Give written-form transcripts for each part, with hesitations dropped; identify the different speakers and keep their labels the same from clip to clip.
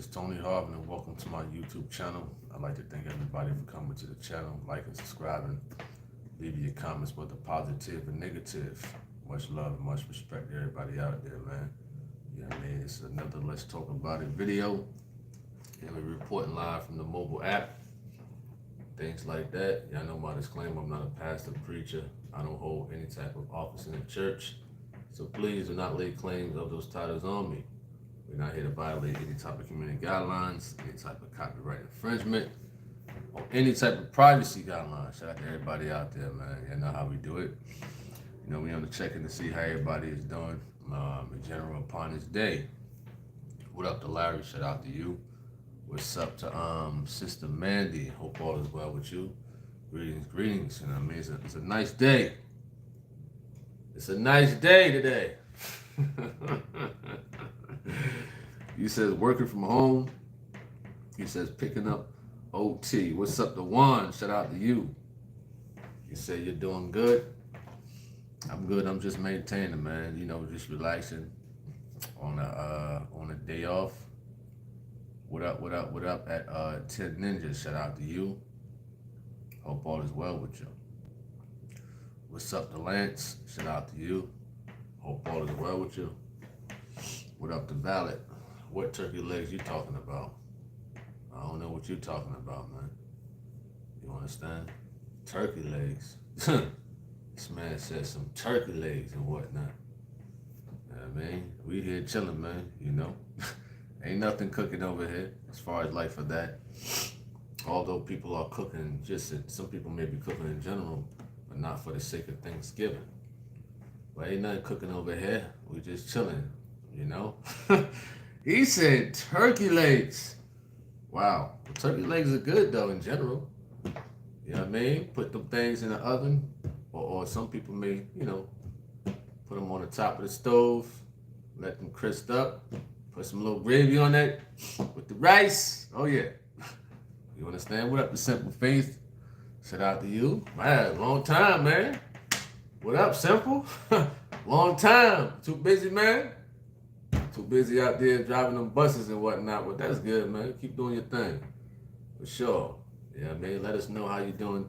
Speaker 1: is Tony Harvin, and welcome to my YouTube channel. I'd like to thank everybody for coming to the channel, liking, subscribing, leaving your comments, whether positive and negative. Much love and much respect to everybody out there, man. You know what I mean? It's another Let's Talk About It video. And we're reporting live from the mobile app. Things like that. Y'all know my disclaimer, I'm not a pastor, preacher. I don't hold any type of office in the church. So please do not lay claims of those titles on me. We're not here to violate any type of community guidelines, any type of copyright infringement, or any type of privacy guidelines. Shout out to everybody out there, man. You know how we do it. You know, we on the check-in to see how everybody is doing in general upon this day. What up to Larry? Shout out to you. What's up to Sister Mandy? Hope all is well with you. Greetings, greetings. You know what I mean? It's a nice day. It's a nice day today. He says working from home. He says picking up OT. What's up to Juan? Shout out to you. You say you're doing good. I'm good. I'm just maintaining, man. You know, just relaxing on a day off. What up? What up? What up at 10 Ninjas? Shout out to you. Hope all is well with you. What's up to Lance? Shout out to you. Hope all is well with you. What up to Ballot? What turkey legs you talking about? I don't know what you talking about, man. You understand? Turkey legs. This man said some turkey legs and whatnot. You know what I mean? We here chilling, man, you know. Ain't nothing cooking over here as far as like for that. Although people are cooking, some people may be cooking in general, but not for the sake of Thanksgiving. But ain't nothing cooking over here. We just chilling, you know. He said turkey legs. Wow. Well, turkey legs are good though in general. You know what I mean? Put them things in the oven, or some people may, you know, put them on the top of the stove, let them crisp up, put some little gravy on that with the rice. Oh yeah. You understand? What up to Simple Faith? Shout out to you. Man, long time, man. What up, Simple? Long time. Too busy, man? Too busy out there driving them buses and whatnot. But that's good, man. Keep doing your thing. For sure. Yeah, man. Let us know how you're doing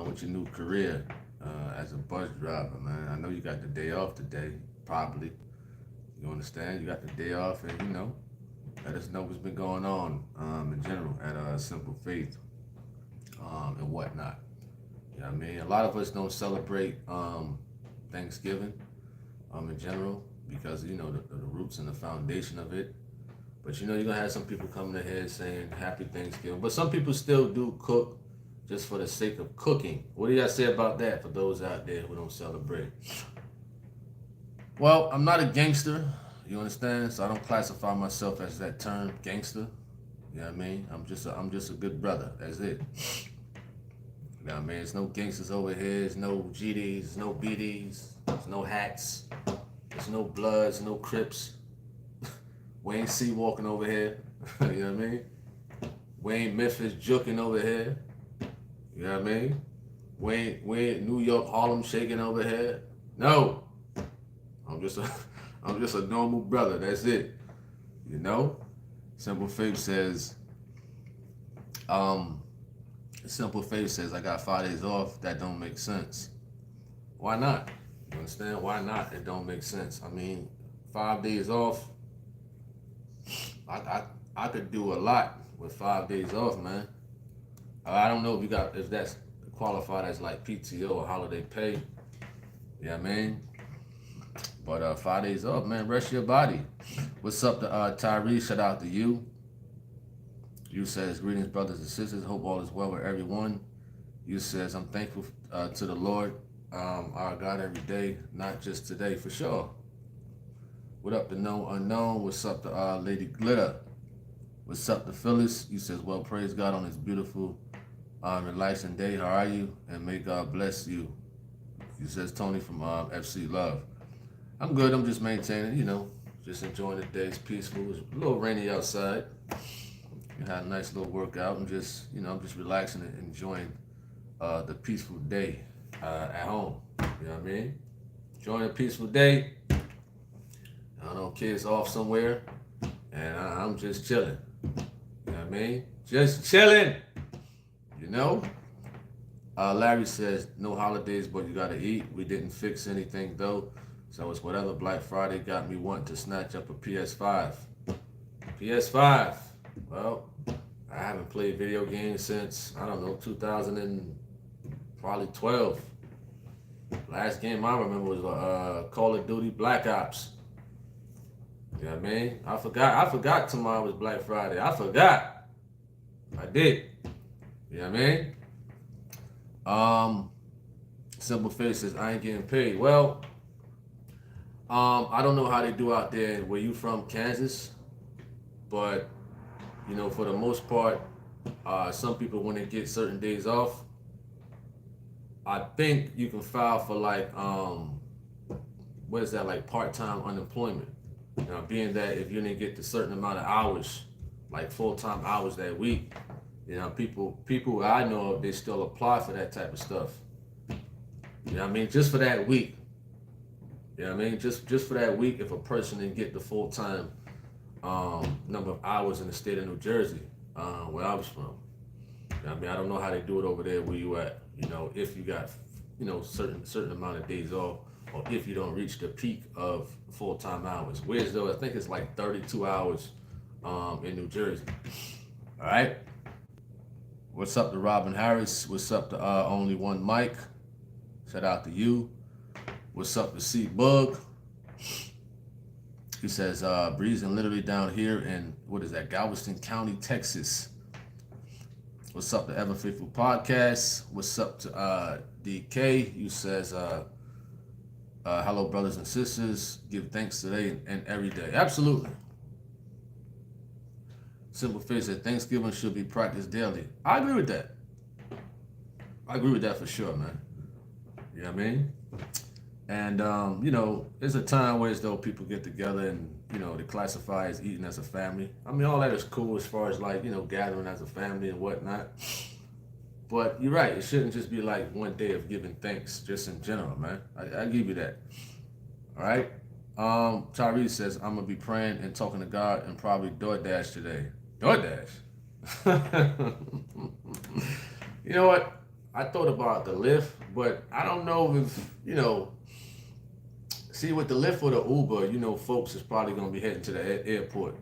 Speaker 1: with your new career as a bus driver, man. I know you got the day off today, probably. You understand? You got the day off, and, you know, let us know what's been going on in general at Simple Faith and whatnot. You know what I mean? A lot of us don't celebrate Thanksgiving in general because, you know, the roots and the foundation of it. But, you know, you're going to have some people coming ahead saying Happy Thanksgiving. But some people still do cook just for the sake of cooking. What do y'all say about that for those out there who don't celebrate? Well, I'm not a gangster. You understand? So I don't classify myself as that term, gangster. You know what I mean? I'm just a good brother. That's it. You know what I mean? There's no gangsters over here. There's no GDs, there's no BDs, there's no hats, there's no Bloods, no Crips. Wayne C walking over here. You know what I mean? Wayne Memphis juking over here. You know what I mean? Wayne New York Harlem shaking over here. No. I'm just a normal brother. That's it. You know? Simple Faith says, I got 5 days off. That don't make sense. Why not? You understand? Why not? It don't make sense. I mean, 5 days off, I could do a lot with 5 days off, man. I don't know if that's qualified as like PTO or holiday pay. You know what I mean? But 5 days off, man. Rest your body. What's up to Tyrese? Shout out to you. You says, greetings, brothers and sisters. Hope all is well with everyone. You says, I'm thankful to the Lord, our God, every day, not just today, for sure. What up to No Unknown? What's up to Lady Glitter? What's up to Phyllis? You says, well, praise God on this beautiful relaxing day. How are you? And may God bless you. You says, Tony from FC Love. I'm good. I'm just maintaining, you know, just enjoying the day. It's peaceful. It's a little rainy outside. You had a nice little workout. I'm just relaxing and enjoying the peaceful day at home. You know what I mean? Enjoying a peaceful day. I don't know, kids off somewhere, And I'm just chilling. You know what I mean? Just chilling. You know? Larry says, no holidays, but you gotta eat. We didn't fix anything though. So it's whatever Black Friday got me wanting to snatch up a PS5. PS5. Well, I haven't played video games since, I don't know, 2012. Last game I remember was Call of Duty Black Ops. You know what I mean? I forgot tomorrow was Black Friday. I forgot. I did. You know what I mean? Simple Face says, I ain't getting paid. Well, I don't know how they do out there where you from, Kansas, but you know, for the most part, some people when they get certain days off, I think you can file for like what is that, like part-time unemployment. You know, being that if you didn't get the certain amount of hours, like full-time hours that week, you know, people I know of, they still apply for that type of stuff. You know what I mean? Just for that week. You know what I mean? Just for that week, if a person didn't get the full-time number of hours in the state of New Jersey, where I was from. You know what I mean? I don't know how they do it over there where you at. You know, if you got, you know, certain amount of days off, or if you don't reach the peak of full-time hours. Whereas though, I think it's like 32 hours in New Jersey. All right. What's up to Robin Harris? What's up to Only One Mike? Shout out to you. What's up to C Bug? He says, breezing literally down here in, what is that, Galveston County, Texas. What's up to Ever Faithful Podcast? What's up to DK? You says, hello, brothers and sisters. Give thanks today and every day. Absolutely. Simple Face said, Thanksgiving should be practiced daily. I agree with that. I agree with that for sure, man. You know what I mean? And, you know, there's a time where as though people get together and, you know, they classify as eating as a family. I mean, all that is cool as far as like, you know, gathering as a family and whatnot. But you're right. It shouldn't just be like one day of giving thanks just in general, man. I give you that. All right. Tyrese says, I'm going to be praying and talking to God and probably DoorDash today. DoorDash? You know what? I thought about the Lyft, but I don't know if, you know, see, with the Lyft or the Uber, you know, folks is probably going to be heading to the airport.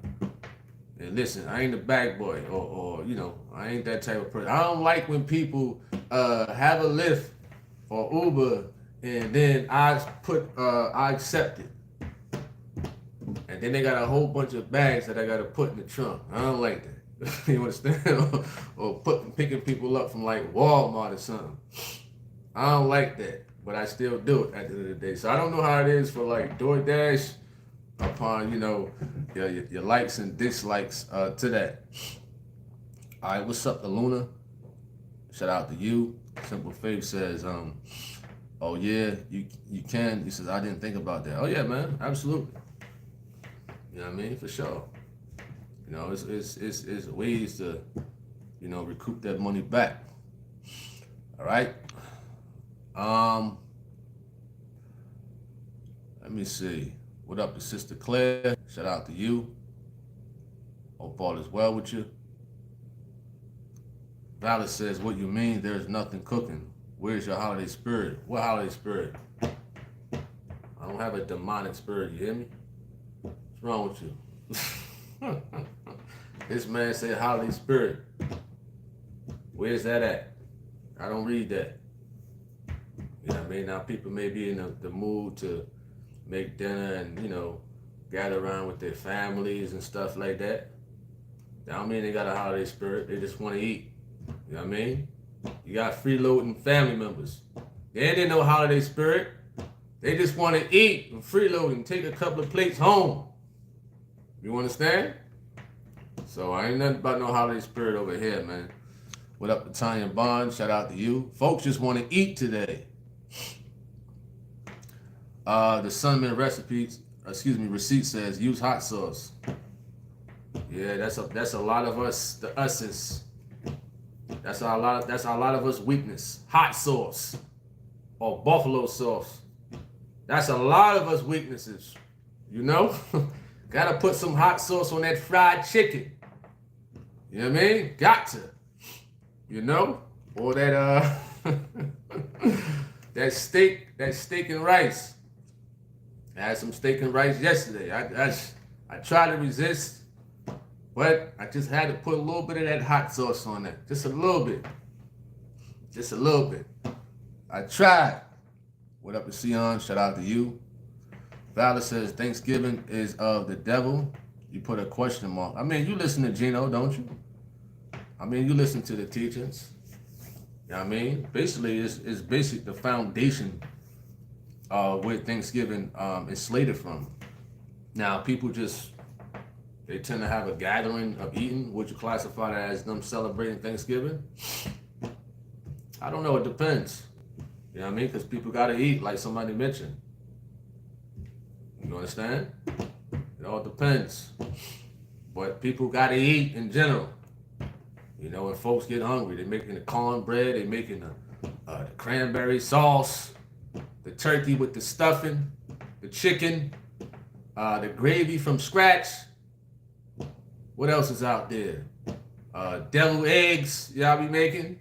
Speaker 1: And listen, I ain't a bag boy or, you know, I ain't that type of person. I don't like when people have a Lyft or Uber and then I accept it. And then they got a whole bunch of bags that I got to put in the trunk. I don't like that. You understand? or picking people up from like Walmart or something. I don't like that. But I still do it at the end of the day. So I don't know how it is for like DoorDash upon, you know, your likes and dislikes to that. All right, what's up to Luna? Shout out to you. Simple Faith says, oh yeah, you can. He says, I didn't think about that. Oh yeah, man, absolutely. You know what I mean? For sure. You know, it's ways to, you know, recoup that money back. All right. Let me see. What up to Sister Claire? Shout out to you. Hope all is well with you. Valor says, what you mean there's nothing cooking? Where's your holiday spirit? What holiday spirit? I don't have a demonic spirit, you hear me? What's wrong with you? This man said holiday spirit. Where's that at? I don't read that. You know what I mean? Now people may be in the mood to make dinner and, you know, gather around with their families and stuff like that. That don't mean they got a holiday spirit. They just want to eat. You know what I mean? You got freeloading family members. They ain't in no holiday spirit. They just want to eat and freeload and take a couple of plates home. You understand? So I ain't nothing about no holiday spirit over here, man. What up to Tanya Bond? Shout out to you. Folks just want to eat today. The Sunman receipt says use hot sauce. Yeah, that's a lot of us, the us's. That's a lot of us weakness. Hot sauce or buffalo sauce. That's a lot of us weaknesses. You know? Gotta put some hot sauce on that fried chicken. You know what I mean? Got to. You know? Or that that steak and rice. I had some steak and rice yesterday. I tried to resist, but I just had to put a little bit of that hot sauce on there. Just a little bit. Just a little bit. I tried. What up to Sion? Shout out to you. Valor says Thanksgiving is of the devil. You put a question mark. I mean, you listen to Gino, don't you? I mean, you listen to the teachings. You know what I mean? Basically, it's basic the foundation where Thanksgiving is slated from. Now, people they tend to have a gathering of eating. Would you classify that as them celebrating Thanksgiving? I don't know. It depends. You know what I mean? Because people got to eat, like somebody mentioned. You understand? It all depends. But people got to eat in general. You know, when folks get hungry, they're making the cornbread, they're making the cranberry sauce, the turkey with the stuffing, the chicken, the gravy from scratch. What else is out there? Deviled eggs, y'all be making?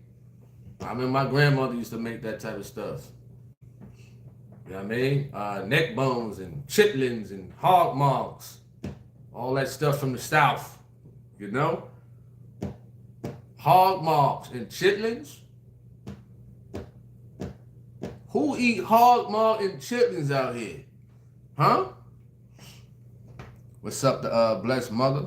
Speaker 1: I remember my grandmother used to make that type of stuff. You know what I mean? Neck bones and chitlins and hog maws. All that stuff from the South. You know? Hog maws and chitlins? Who eat hog maw and chitlins out here? Huh? What's up to Blessed Mother?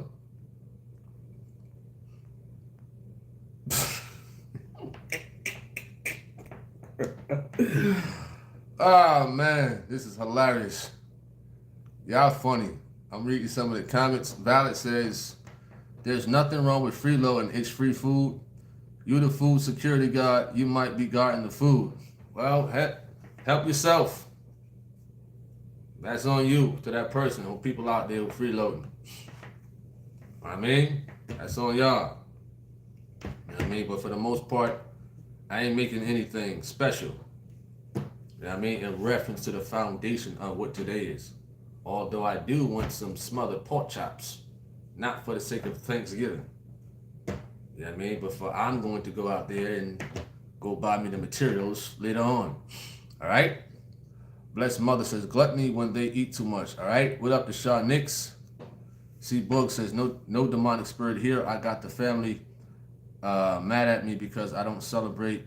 Speaker 1: Oh man, this is hilarious. Y'all funny. I'm reading some of the comments. Valid says, there's nothing wrong with freeloading. It's free food. You the food security guard. You might be guarding the food. Well, help yourself. That's on you, to that person, or people out there who freeloading. I mean, that's on y'all. You know what I mean? But for the most part, I ain't making anything special. You know what I mean? In reference to the foundation of what today is. Although I do want some smothered pork chops. Not for the sake of Thanksgiving. You know what I mean? But I'm going to go out there and go buy me the materials later on. All right? Blessed Mother says, gluttony when they eat too much. All right? What up to Shaw Nix? C. Book says, no demonic spirit here. I got the family mad at me because I don't celebrate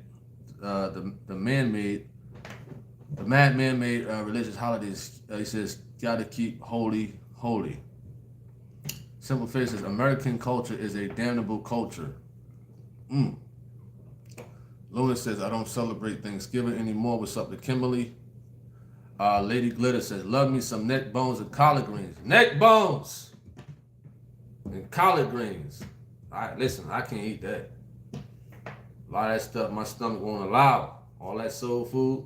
Speaker 1: the man-made religious holidays. He says, gotta keep holy. Simple Face says, American culture is a damnable culture. Luna says, I don't celebrate Thanksgiving anymore. What's up to Kimberly? Lady Glitter says, love me some neck bones and collard greens. Neck bones and collard greens. Listen, I can't eat that. A lot of that stuff my stomach won't allow. All that soul food,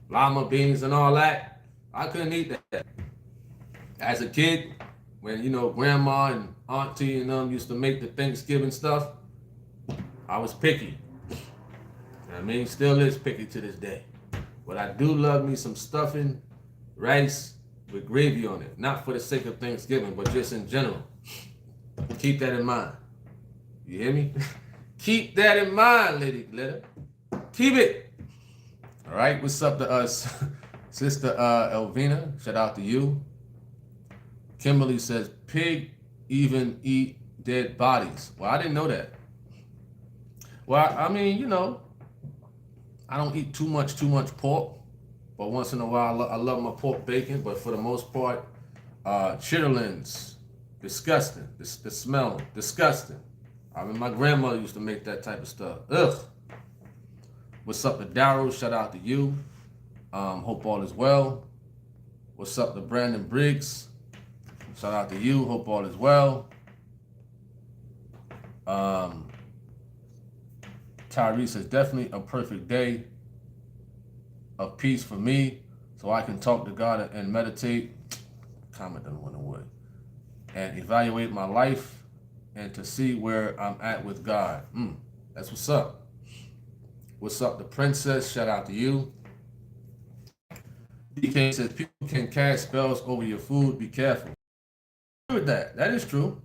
Speaker 1: lima beans and all that. I couldn't eat that. As a kid, when, grandma and auntie and them used to make the Thanksgiving stuff, I was picky. You know what I mean? Still is picky to this day. But I do love me some stuffing, rice with gravy on it. Not for the sake of Thanksgiving, but just in general. Keep that in mind. You hear me? Keep that in mind, Lady Glitter. Keep it. All right, what's up to us? Sister Elvina, shout out to you. Kimberly says, pig even eat dead bodies. Well, I didn't know that. Well, I mean, I don't eat too much pork, but once in a while I love my pork bacon, but for the most part, chitterlings, disgusting. The smell, disgusting. I mean, my grandmother used to make that type of stuff. Ugh. What's up to Darryl? Shout out to you. Hope all is well. What's up to Brandon Briggs? Shout out to you. Hope all is well. Tyrese says, definitely a perfect day of peace for me so I can talk to God and meditate. Comment doesn't went away. And evaluate my life and to see where I'm at with God. That's what's up. What's up, the princess? Shout out to you. DK says, people can cast spells over your food. Be careful. with that. That is true.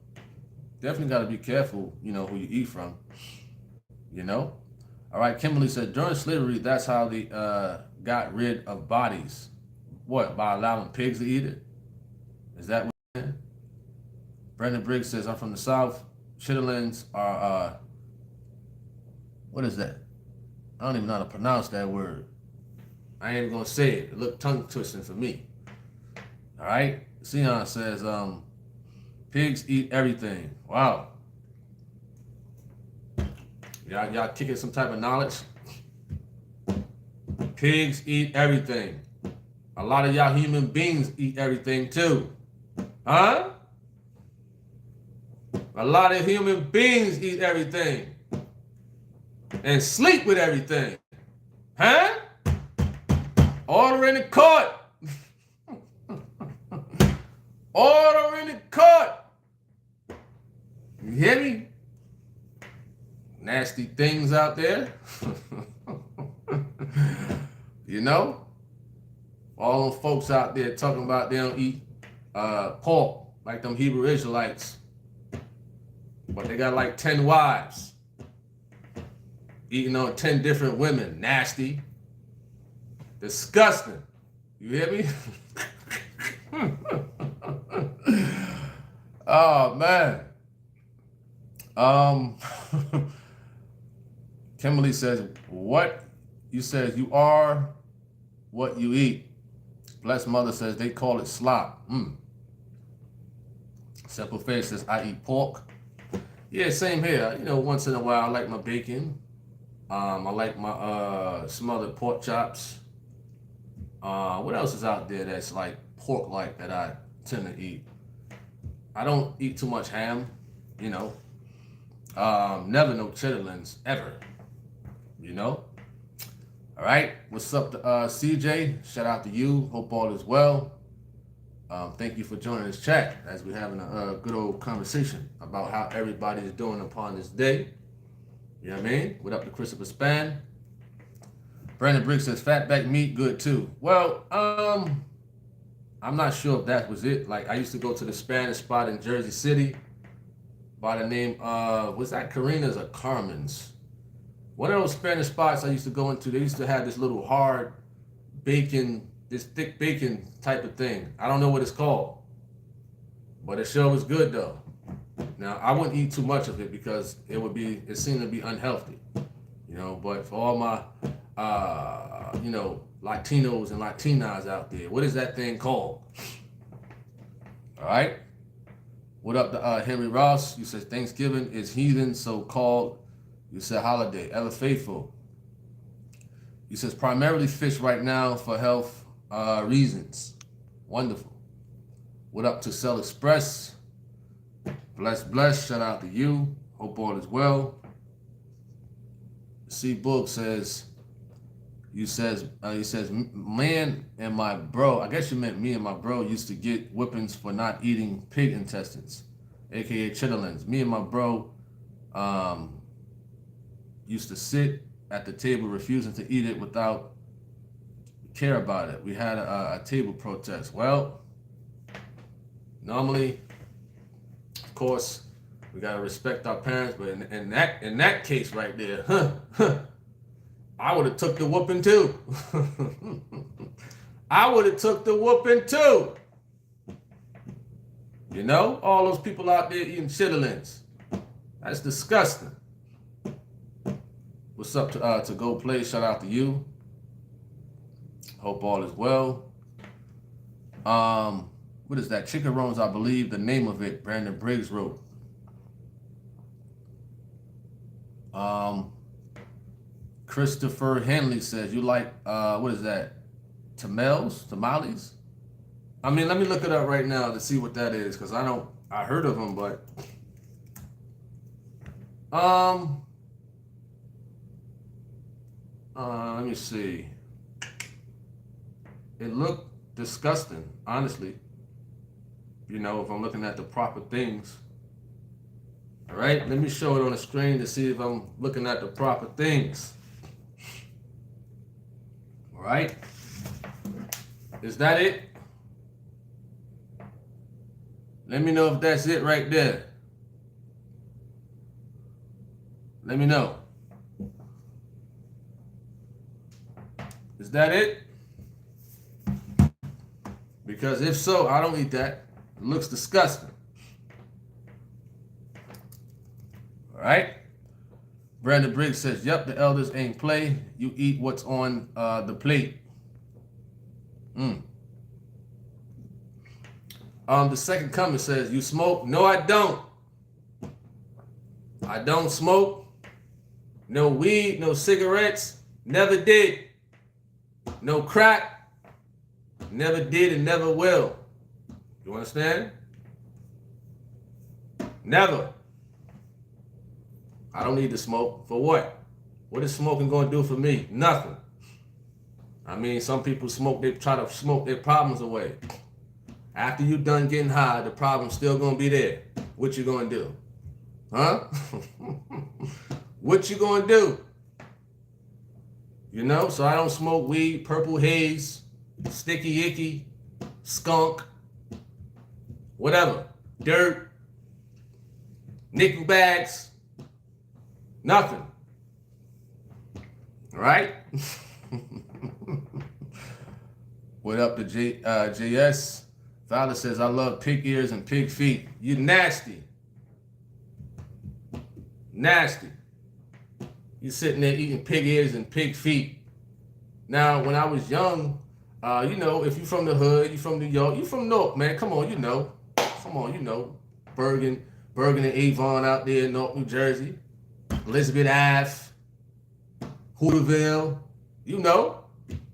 Speaker 1: Definitely got to be careful, who you eat from, you know? All right, Kimberly said, during slavery, that's how they got rid of bodies. What, by allowing pigs to eat it? Is that what you're saying? Brandon Briggs says, I'm from the South. Chitterlings are, what is that? I don't even know how to pronounce that word. I ain't even going to say it. It looked tongue twisting for me. All right? Sion says, pigs eat everything. Wow. Y'all kicking some type of knowledge? Pigs eat everything. A lot of y'all human beings eat everything too. Huh? A lot of human beings eat everything. And sleep with everything. Huh? Order in the court. Order in the court. You hear me? Nasty things out there. You know? All them folks out there talking about they don't eat pork like them Hebrew Israelites. But they got like 10 wives. Eating on 10 different women. Nasty. Disgusting. You hear me? Oh, man. Kimberly says, what? You says you are what you eat. Blessed Mother says they call it slop. Simple Face says I eat pork. Yeah, same here. Once in a while I like my bacon. I like my smothered pork chops. What else is out there that's like pork-like that I tend to eat? I don't eat too much ham, Never no chitterlings, ever. All right, what's up to CJ? Shout out to you. Hope all is well. Thank you for joining this chat as we're having a good old conversation about how everybody is doing upon this day. You know what I mean? What up to Christopher Span? Brandon Briggs says fatback meat good too. Well, I'm not sure if that was it. Like I used to go to the Spanish spot in Jersey City by the name of, was that Karina's or Carmen's? One of those Spanish spots I used to go into, they used to have this little hard bacon, this thick bacon type of thing. I don't know what it's called, but it sure was good though. Now, I wouldn't eat too much of it because it seemed to be unhealthy, but for all my, Latinos and Latinas out there, what is that thing called? All right. What up to Henry Ross? You said Thanksgiving is heathen, so-called. You said holiday, ever faithful. You says primarily fish right now for health reasons. Wonderful. What up to Cell Express? Bless. Shout out to you. Hope all is well. C Book says, he says, man and my bro, I guess you meant me and my bro used to get whippings for not eating pig intestines, aka chitterlings. Me and my bro used to sit at the table refusing to eat it without care about it. We had a table protest. Well, normally, of course, we gotta respect our parents, but in that case right there, I would have took the whooping too. I would have took the whooping too. All those people out there eating chitterlings. That's disgusting. What's up to Go Play? Shout out to you. Hope all is well. What is that? Chicken Rolls, I believe the name of it. Brandon Briggs wrote. Christopher Henley says, you like, what is that? Tamales? I mean, let me look it up right now to see what that is, because I heard of them, but, let me see. It looked disgusting, honestly. If I'm looking at the proper things. All right, let me show it on the screen to see if I'm looking at the proper things. All right. Is that it? Let me know if that's it right there. Let me know. Is that it? Because if so, I don't eat that. It looks disgusting. All right? Brandon Briggs says, yep, the elders ain't play. You eat what's on the plate. The second comment says, you smoke? No, I don't. I don't smoke. No weed, no cigarettes. Never did. No crack. Never did and never will. You understand? Never. I don't need to smoke. For what? What is smoking going to do for me? Nothing. I mean, some people smoke, they try to smoke their problems away. After you done getting high, the problem's still going to be there. What you going to do? Huh? What you going to do? You know, so I don't smoke weed, purple haze, sticky icky, skunk, whatever, dirt, nickel bags, nothing. All right? What up to JS? Fowler says, I love pig ears and pig feet. You nasty. Nasty. You sitting there eating pig ears and pig feet. Now, when I was young, you know, if you from the hood, you from New York, you from North, man. Come on, you know. Come on, you know. Bergen and Avon out there in North New Jersey. Elizabeth Ave. Hooterville. You know.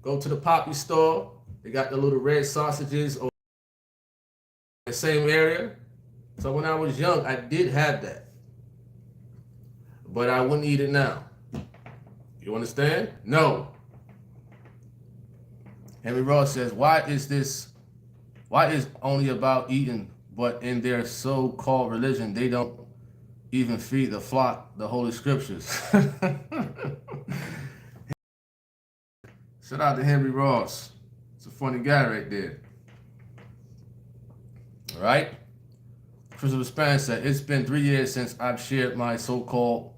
Speaker 1: Go to the Poppy store. They got the little red sausages over in the same area. So when I was young, I did have that. But I wouldn't eat it now. You understand? No. Henry Ross says, why is only about eating, but in their so-called religion, they don't even feed the flock the Holy Scriptures? Shout out to Henry Ross. It's a funny guy right there. All right? Christopher Spence said, it's been 3 years since I've shared my so-called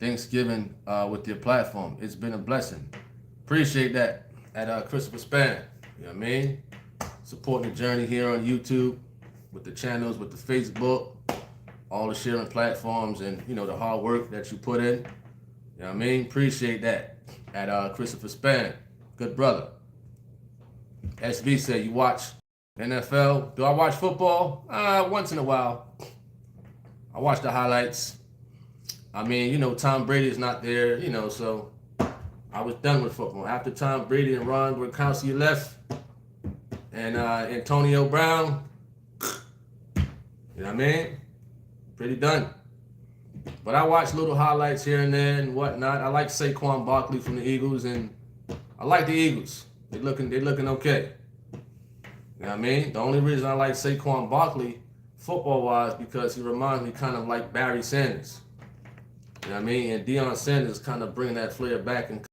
Speaker 1: Thanksgiving with your platform. It's been a blessing. Appreciate that at Christopher Span. You know what I mean? Supporting the journey here on YouTube, with the channels, with the Facebook, all the sharing platforms, and, you know, the hard work that you put in. You know what I mean? Appreciate that at Christopher Span. Good brother. SB said, you watch NFL? Do I watch football? Once in a while. I watch the highlights. I mean, you know, Tom Brady's not there, you know, so I was done with football. After Tom Brady and Ron Gronkowski left, and Antonio Brown, you know what I mean? Pretty done. But I watch little highlights here and there and whatnot. I like Saquon Barkley from the Eagles, and I like the Eagles. They're looking okay. You know what I mean? The only reason I like Saquon Barkley, football-wise, because he reminds me kind of like Barry Sanders. You know what I mean? And Deion Sanders kind of bringing that flair back and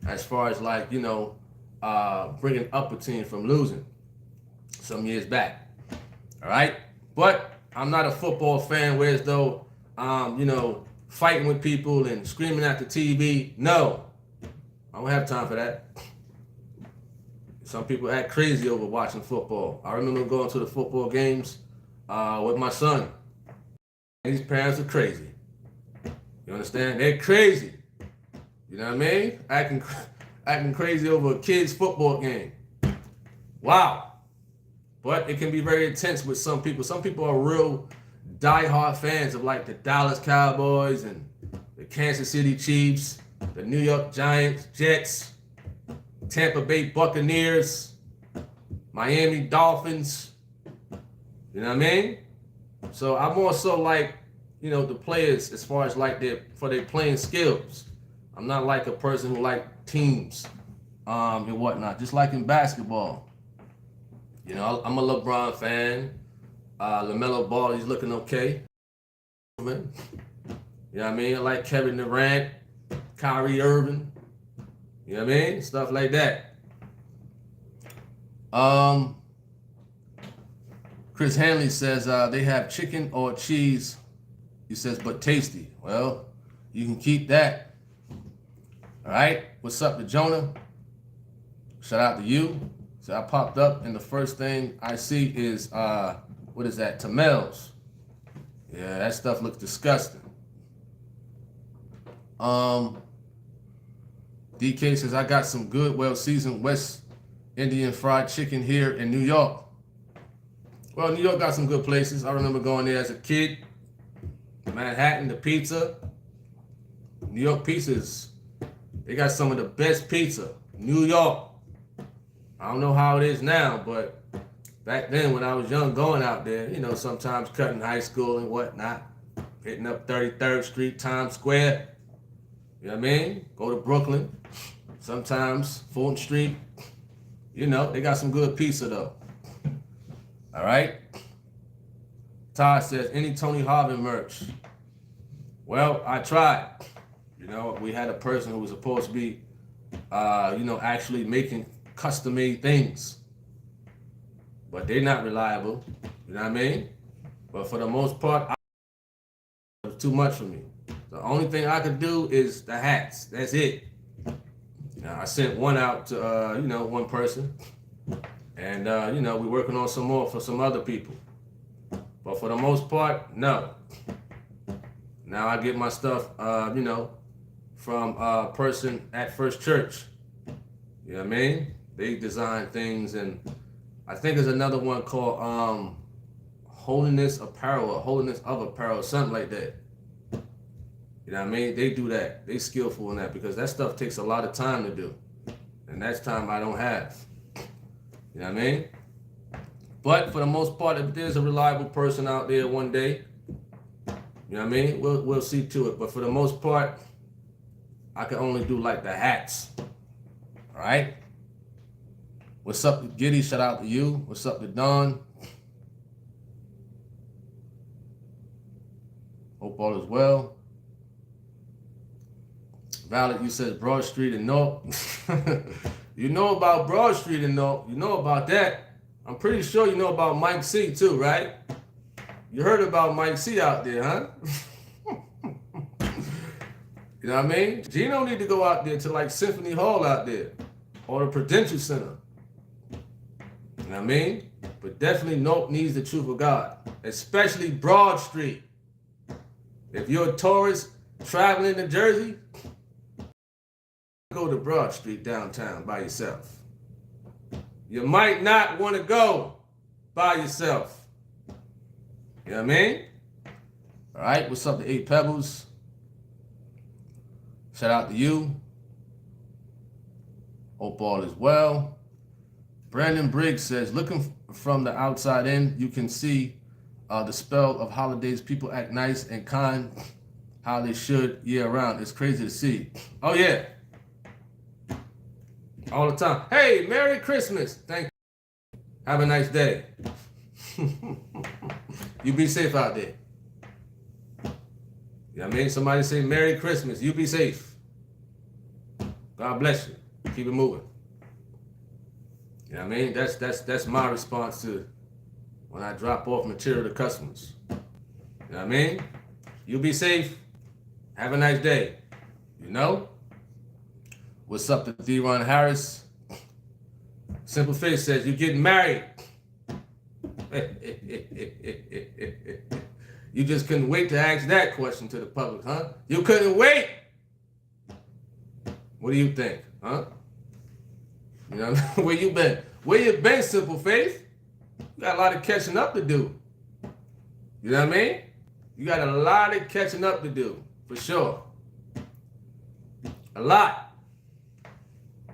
Speaker 1: as far as, like, you know, bringing up a team from losing some years back. All right? But I'm not a football fan where as though, you know, fighting with people and screaming at the TV. No. I don't have time for that. Some people act crazy over watching football. I remember going to the football games with my son. These parents are crazy. You understand? They're crazy. You know what I mean? Acting crazy over a kid's football game. Wow. But it can be very intense with some people. Some people are real diehard fans of, like, the Dallas Cowboys and the Kansas City Chiefs, the New York Giants, Jets, Tampa Bay Buccaneers, Miami Dolphins. You know what I mean? So I'm more so like, you know, the players as far as like their playing skills. I'm not like a person who like teams and whatnot. Just like in basketball. You know, I'm a LeBron fan. LaMelo Ball, he's looking okay. You know what I mean? I like Kevin Durant, Kyrie Irving. You know what I mean? Stuff like that. Chris Hanley says they have chicken or cheese. He says, but tasty. Well, you can keep that. All right. What's up to Jonah? Shout out to you. So I popped up, and the first thing I see is what is that? Tamales. Yeah, that stuff looks disgusting. DK says I got some good, well-seasoned West Indian fried chicken here in New York. Well, New York got some good places. I remember going there as a kid. Manhattan, the pizza. New York pizzas. They got some of the best pizza. New York. I don't know how it is now, but back then when I was young going out there, you know, sometimes cutting high school and whatnot, hitting up 33rd Street, Times Square. You know what I mean? Go to Brooklyn. Sometimes Fulton Street. You know, they got some good pizza though. All right. Todd says, any Tony Harvin merch? Well, I tried. You know, we had a person who was supposed to be, you know, actually making custom-made things. But they're not reliable. You know what I mean? But for the most part, it's too much for me. The only thing I could do is the hats. That's it. Now, I sent one out to, you know, one person. And, you know, we're working on some more for some other people. But for the most part, no. Now I get my stuff, you know, from a person at First Church. You know what I mean? They design things, and I think there's another one called Holiness Apparel or Holiness of Apparel, something like that. You know what I mean? They do that. They skillful in that because that stuff takes a lot of time to do. And that's time I don't have. You know what I mean? But for the most part, if there's a reliable person out there one day, you know what I mean? We'll see to it. But for the most part, I can only do like the hats. All right? What's up to Giddy? Shout out to you. What's up to Don? Hope all is well. Valid, you said Broad Street and North. You know about Broad Street and North. You know about that. I'm pretty sure you know about Mike C too, right? You heard about Mike C out there, huh? You know what I mean? Gino need to go out there to like Symphony Hall out there or the Prudential Center. You know what I mean? But definitely North needs the truth of God, especially Broad Street. If you're a tourist traveling to Jersey, go to Broad Street downtown by yourself. You might not want to go by yourself. You know what I mean? All right, what's up to 8 Pebbles? Shout out to you. Hope all is well. Brandon Briggs says, looking from the outside in, you can see the spell of holidays. People act nice and kind how they should year round. It's crazy to see. Oh, yeah. All the time. Hey, Merry Christmas. Thank you. Have a nice day. You be safe out there. You know what I mean? Somebody say Merry Christmas. You be safe. God bless you. Keep it moving. You know what I mean? That's my response to when I drop off material to customers. You know what I mean? You be safe. Have a nice day. You know? What's up to D-Ron Harris? Simple Face says, you getting married. You just couldn't wait to ask that question to the public, huh? You couldn't wait. What do you think, huh? You know, where you been? Where you been, Simple Faith? You got a lot of catching up to do. You know what I mean? You got a lot of catching up to do, for sure. A lot.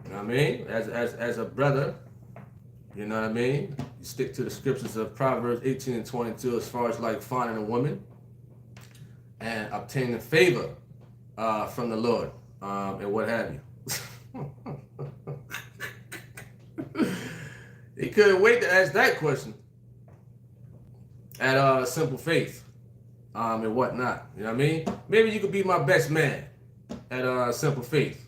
Speaker 1: You know what I mean? As a brother, you know what I mean? You stick to the scriptures of Proverbs 18 and 22 as far as like finding a woman and obtaining favor from the Lord and what have you. He couldn't wait to ask that question at Simple Faith and whatnot. You know what I mean? Maybe you could be my best man at Simple Faith.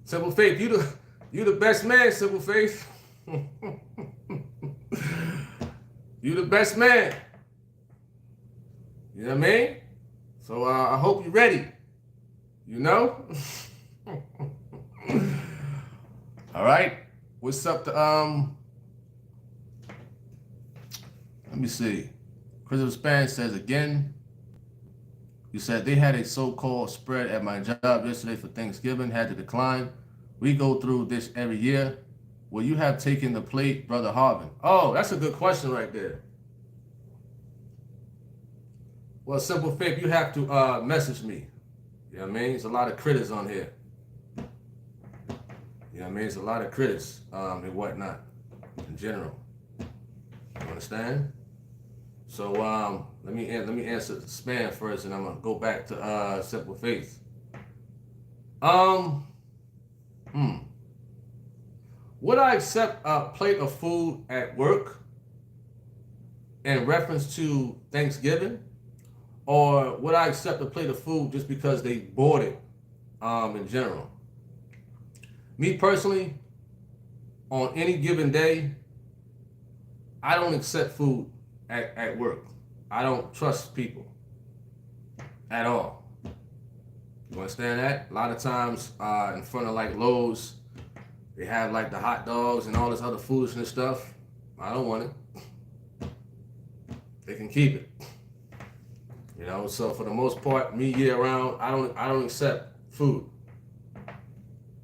Speaker 1: Simple Faith, you the best man, Simple Faith. You the best man. You know what I mean? So I hope you're ready. You know? All right. What's up to let me see. Christopher Spanish says again. You said they had a so-called spread at my job yesterday for Thanksgiving, had to decline. We go through this every year. Will you have taken the plate, Brother Harvin? Oh, that's a good question right there. Well, Simple Faith, you have to message me. You know what I mean? There's a lot of critics on here. You know what I mean? There's a lot of critics and whatnot in general. You understand? So let me answer the spam first, and I'm gonna go back to Simple Faith. Would I accept a plate of food at work in reference to Thanksgiving, or would I accept a plate of food just because they bought it in general? Me personally, on any given day, I don't accept food at work. I don't trust people at all. You understand that? A lot of times in front of like Lowe's, they have like the hot dogs and all this other foolishness stuff. I don't want it. They can keep it. You know, so for the most part, me year round, I don't accept food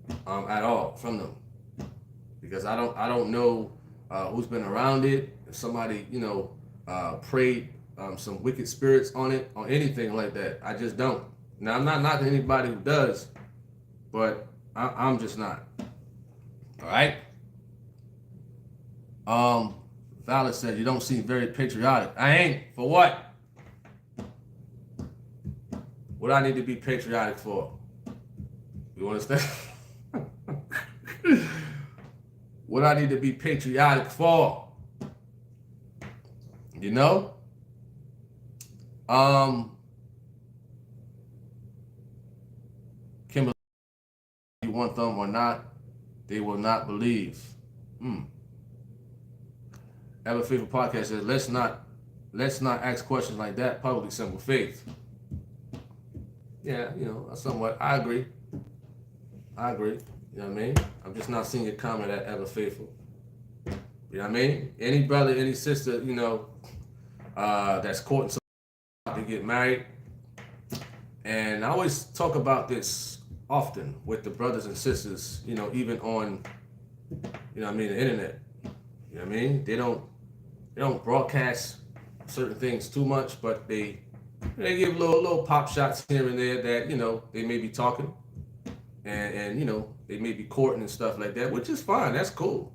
Speaker 1: at all from them, because I don't know who's been around it. If somebody, you know, prayed some wicked spirits on it, or anything like that. I just don't. Now, I'm not knocking anybody who does, but I'm just not. All right? Valid said, you don't seem very patriotic. I ain't. For what? What I need to be patriotic for? You understand? What I need to be patriotic for? You know? Kimberly, you want them or not, they will not believe. Ever Faithful Podcast says, let's not ask questions like that publicly. Simple Faith. Yeah, you know, somewhat. I agree. You know what I mean? I'm just not seeing your comment at Ever Faithful. You know what I mean? Any brother, any sister, you know, that's courting somebody to get married. And I always talk about this often with the brothers and sisters, you know, even on, you know what I mean, the internet. You know what I mean? They don't broadcast certain things too much, but they give little pop shots here and there that, you know, they may be talking and you know, they may be courting and stuff like that, which is fine. That's cool.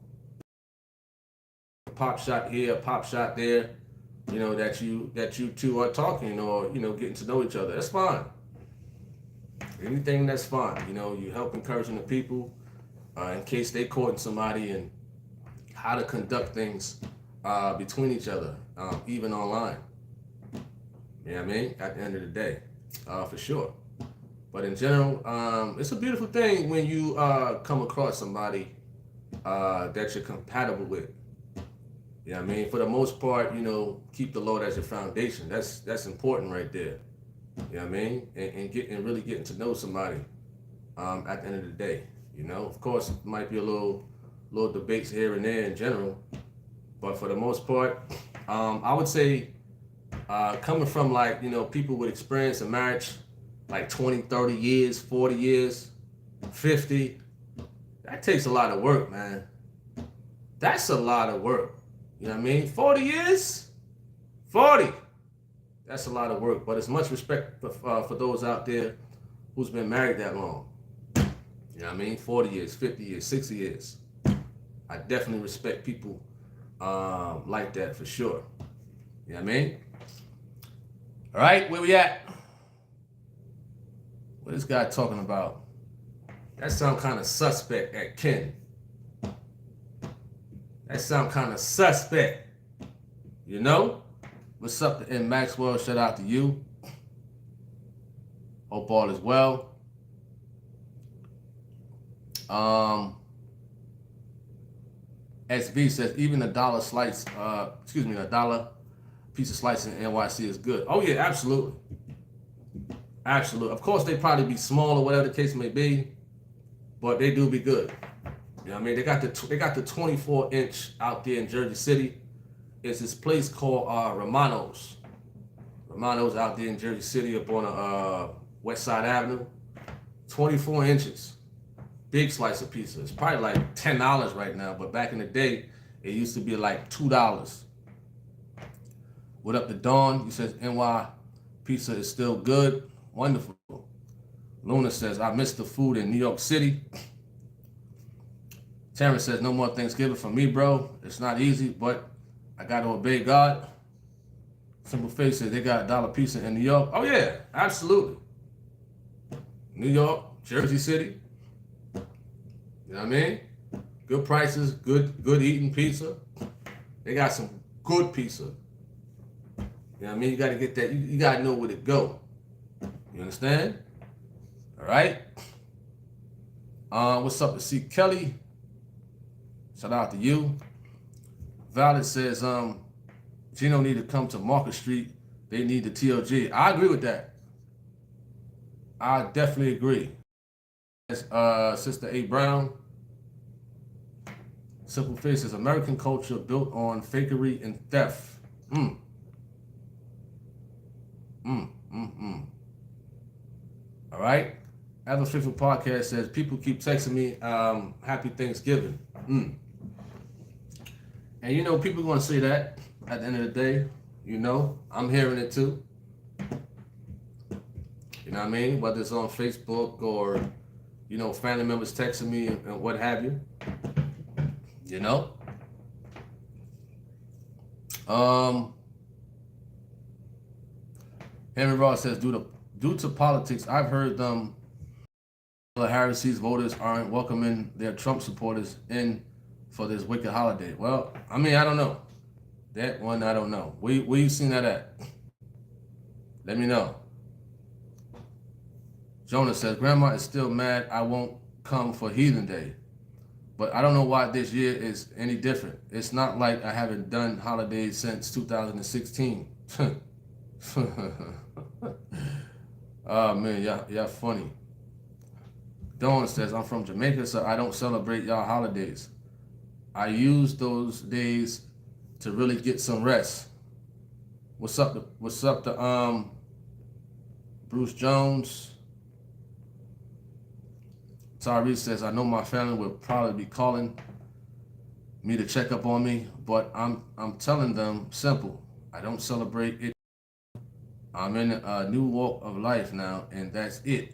Speaker 1: Pop shot here, pop shot there, you know, that you two are talking or, you know, getting to know each other. That's fine. Anything that's fine. You know, you help encouraging the people in case they courting somebody, and how to conduct things between each other, even online. You know what I mean? At the end of the day, for sure. But in general, it's a beautiful thing when you come across somebody that you're compatible with. You know what I mean? For the most part, you know, keep the Lord as your foundation. That's important right there. You know what I mean? And really getting to know somebody at the end of the day. You know, of course, it might be a little debates here and there in general, but for the most part, I would say coming from, like, you know, people with experience in marriage, like 20, 30 years, 40 years, 50, that takes a lot of work, man. That's a lot of work. You know what I mean? 40 years? 40. That's a lot of work, but it's much respect for those out there who's been married that long. You know what I mean? 40 years, 50 years, 60 years. I definitely respect people like that for sure. You know what I mean? All right, where we at? What is this guy talking about? That sound kind of suspect at Ken. That sound kind of suspect. You know? What's up to M. Maxwell? Shout out to you. Hope all is well. SV says even a dollar slice, a dollar piece of slice in NYC is good. Oh yeah, absolutely. Absolutely. Of course, they probably be small or whatever the case may be, but they do be good. You know what I mean? They got the 24-inch out there in Jersey City. It's this place called Romano's. Romano's out there in Jersey City up on West Side Avenue. 24 inches. Big slice of pizza. It's probably like $10 right now, but back in the day, it used to be like $2. What up to Dawn? He says NY pizza is still good. Wonderful. Luna says, I miss the food in New York City. Terrence says, no more Thanksgiving for me, bro. It's not easy, but I got to obey God. Simple Face says, they got a dollar pizza in New York. Oh, yeah, absolutely. New York, Jersey City. You know what I mean? Good prices, good eating pizza. They got some good pizza. You know what I mean? You got to get that. You got to know where to go. You understand? All right. What's up to C. Kelly? Shout out to you. Violet says, Gino need to come to Market Street. They need the TLG. I agree with that. I definitely agree. Sister A. Brown. Simple Face says, American culture built on fakery and theft. All right. Ever Faithful Podcast says, people keep texting me, happy Thanksgiving. And you know, people are going to say that at the end of the day. You know, I'm hearing it too. You know what I mean? Whether it's on Facebook or, you know, family members texting me and what have you. You know? Henry Ross says, due to politics, I've heard Harris's voters aren't welcoming their Trump supporters in for this wicked holiday. Well, I mean, I don't know. That one, I don't know. Where you seen that at? Let me know. Jonah says, Grandma is still mad I won't come for Heathen Day. But I don't know why this year is any different. It's not like I haven't done holidays since 2016. Oh, man, y'all funny. Dawn says, I'm from Jamaica, so I don't celebrate y'all holidays. I use those days to really get some rest. What's up to Bruce Jones? Tyrese says, I know my family will probably be calling me to check up on me, but I'm telling them simple. I don't celebrate it. I'm in a new walk of life now, and that's it.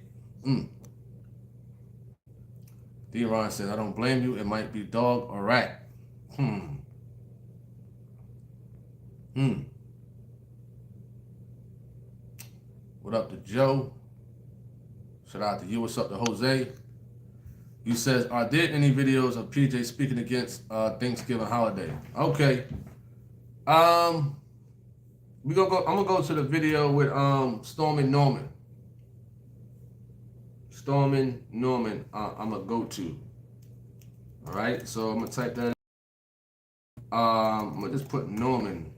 Speaker 1: D-Ron says, I don't blame you. It might be dog or rat. What up to Joe? Shout out to you. What's up to Jose? You says, are there any videos of PJ speaking against Thanksgiving holiday? Okay. I'm gonna go to the video with Stormin' Norman. Stormin' Norman, I'm gonna go to. All right, so I'm gonna type that in. I'm gonna just put Norman,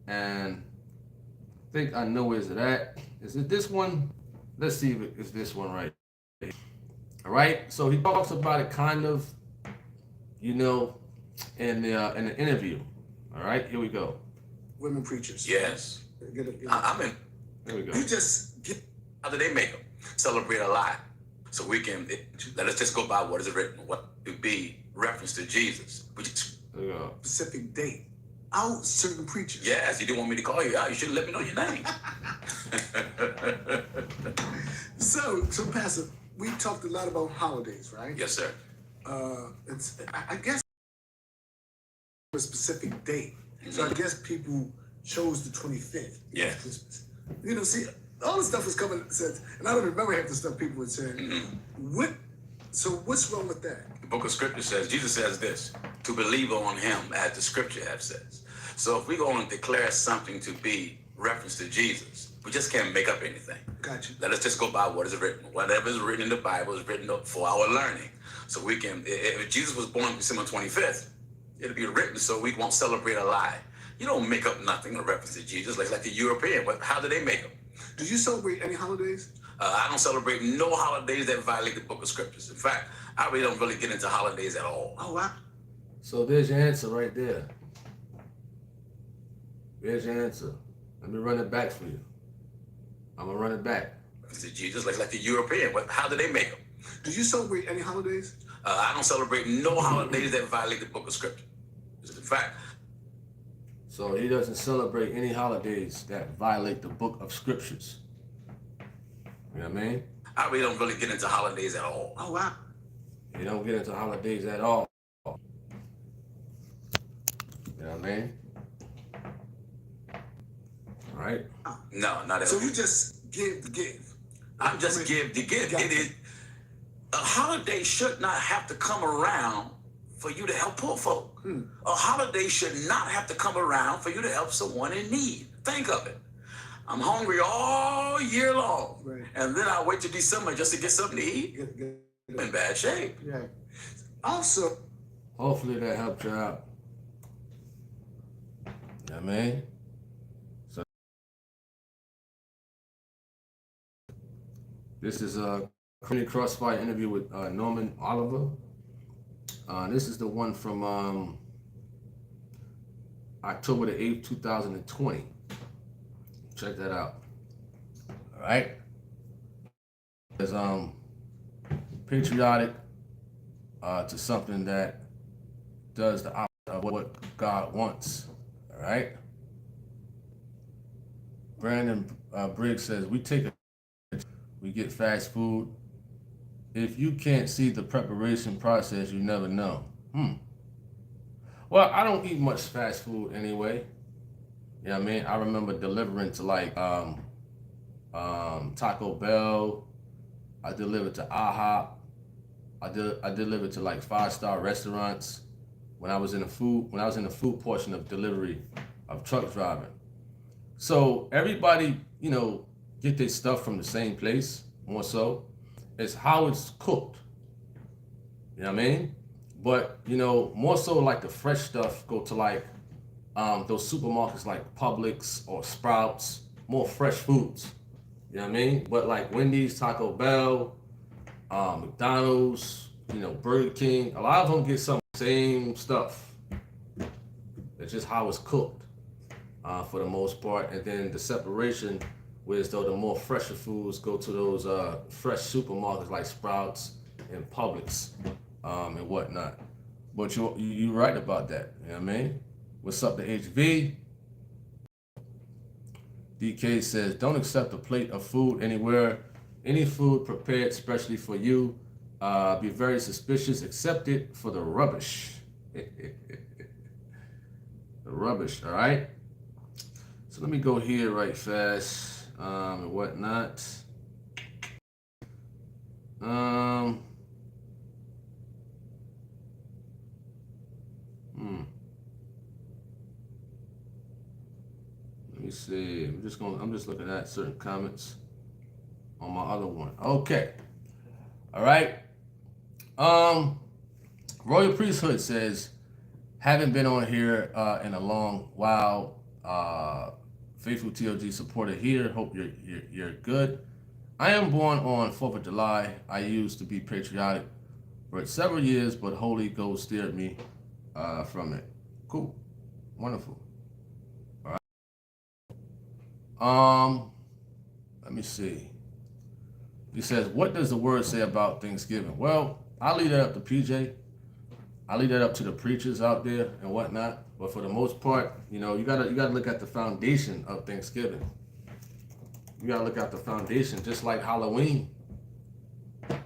Speaker 1: and I think I know where's it at. Is it this one? Let's see if it's this one right. All right, so he talks about it kind of, you know, in the interview. All right, here we go.
Speaker 2: Women preachers.
Speaker 3: Yes. I'm in.
Speaker 1: Here we go.
Speaker 3: You just get, how do they make them? Celebrate a lot. So we can, let us just go by what is written, what would be reference to Jesus.
Speaker 1: There we go.
Speaker 2: Specific date. Out certain preachers.
Speaker 3: Yes, you didn't want me to call you out. You should let me know your name.
Speaker 2: So Pastor, we talked a lot about holidays, right?
Speaker 3: Yes, sir.
Speaker 2: I guess a specific date. So I guess people chose the 25th.
Speaker 3: Yes.
Speaker 2: Christmas. You know, see, all the stuff was coming since, and I don't remember half the stuff people were saying. So what's wrong with that?
Speaker 3: The book of scripture says, Jesus says this, to believe on him as the scripture have says. So if we're going to declare something to be reference to Jesus, we just can't make up anything.
Speaker 2: Gotcha.
Speaker 3: Let us just go by what is written. Whatever is written in the Bible is written up for our learning. So we can, if Jesus was born December 25th, It'll be written so we won't celebrate a lie. You don't make up nothing in reference to Jesus, like the European. How do they make them?
Speaker 2: Do you celebrate any holidays?
Speaker 3: I don't celebrate no holidays that violate the book of scriptures. In fact, I really don't really get into holidays at all.
Speaker 2: Oh, wow.
Speaker 1: So there's your answer right there. There's your answer. Let me run it back for you. I'm gonna run it back.
Speaker 3: To Jesus, like the European. How do they make them?
Speaker 2: Do you celebrate any holidays?
Speaker 3: I don't celebrate no holidays that violate the book of scripture. In fact.
Speaker 1: So he doesn't celebrate any holidays that violate the book of scriptures. You know what I mean?
Speaker 3: I really don't really get into holidays at all.
Speaker 2: Oh, wow.
Speaker 1: You don't get into holidays at all. You know what I mean? All right?
Speaker 3: No, not at
Speaker 2: So
Speaker 3: all.
Speaker 2: you just give to give.
Speaker 3: I'm just give to give. It is, a holiday should not have to come around for you to help poor folk. A holiday should not have to come around for you to help someone in need. Think of it. I'm hungry all year long,
Speaker 2: Right.
Speaker 3: and then I wait till December just to get something to eat. I'm in bad shape.
Speaker 2: Yeah. Also,
Speaker 1: Hopefully that helped you out. You know what I mean? So this is a Community Crossfire interview with Norman Oliver. This is the one from October the 8th, 2020. Check that out. All right. It's patriotic to something that does the opposite of what God wants. All right. Brandon Briggs says, we get fast food. If you can't see the preparation process, you never know. Well, I don't eat much fast food anyway. You know what I mean? I remember delivering to like Taco Bell. I delivered to IHOP. I delivered to like 5-star restaurants when I was in the food portion of delivery of truck driving. So everybody, you know, get their stuff from the same place, more so. It's how it's cooked. You know what I mean? But, you know, more so like the fresh stuff go to like those supermarkets like Publix or Sprouts, more fresh foods. You know what I mean? But like Wendy's, Taco Bell, McDonald's, you know, Burger King, a lot of them get some same stuff. It's just how it's cooked for the most part. And then the separation was though the more fresher foods go to those fresh supermarkets like Sprouts and Publix and whatnot. But you're right about that. You know what I mean? What's up to HV? DK says, don't accept a plate of food anywhere. Any food prepared especially for you. Be very suspicious. Accept it for the rubbish. The rubbish, all right? So let me go here right fast and whatnot. Let me see. I'm just looking at certain comments on my other one. Okay. All right. Royal Priesthood says, haven't been on here in a long while. Faithful TLG supporter here. Hope you're good. I am born on 4th of July. I used to be patriotic for several years, but Holy Ghost steered me from it. Cool. Wonderful. All right. Let me see. He says, what does the word say about Thanksgiving? Well, I'll leave that up to PJ. I leave that up to the preachers out there and whatnot. But for the most part, you know, you gotta look at the foundation of Thanksgiving. You gotta look at the foundation, just like Halloween. You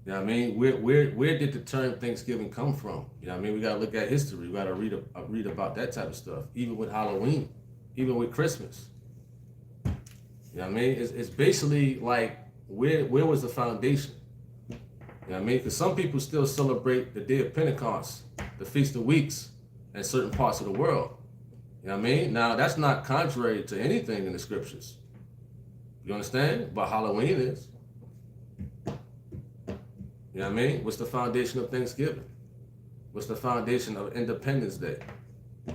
Speaker 1: know what I mean? Where did the term Thanksgiving come from? You know what I mean? We gotta look at history. We gotta read about that type of stuff. Even with Halloween, even with Christmas. You know what I mean? It's basically like where was the foundation? You know what I mean? Because some people still celebrate the day of Pentecost, the Feast of Weeks, in certain parts of the world. You know what I mean? Now, that's not contrary to anything in the scriptures. You understand? But Halloween is. You know what I mean? What's the foundation of Thanksgiving? What's the foundation of Independence Day? You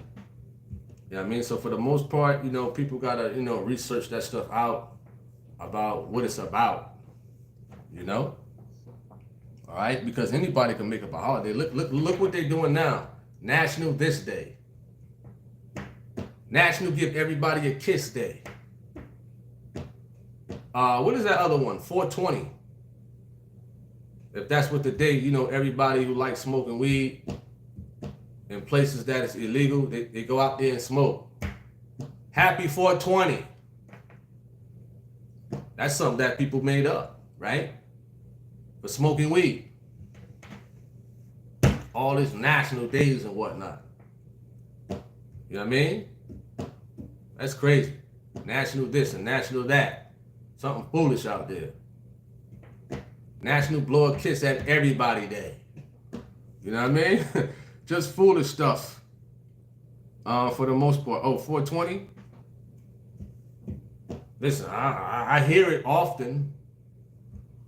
Speaker 1: know what I mean? So for the most part, you know, people gotta, you know, research that stuff out about what it's about. You know? All right? Because anybody can make up a holiday. Look what they're doing now. National This Day. National Give Everybody a Kiss Day. What is that other one? 420. If that's what the day, you know, everybody who likes smoking weed in places that is illegal, they go out there and smoke. Happy 420. That's something that people made up, right? For smoking weed. All these national days and whatnot. You know what I mean? That's crazy. National this and national that. Something foolish out there. National Blow a Kiss at Everybody Day. You know what I mean? Just foolish stuff. For the most part. Oh, 420? Listen, I hear it often.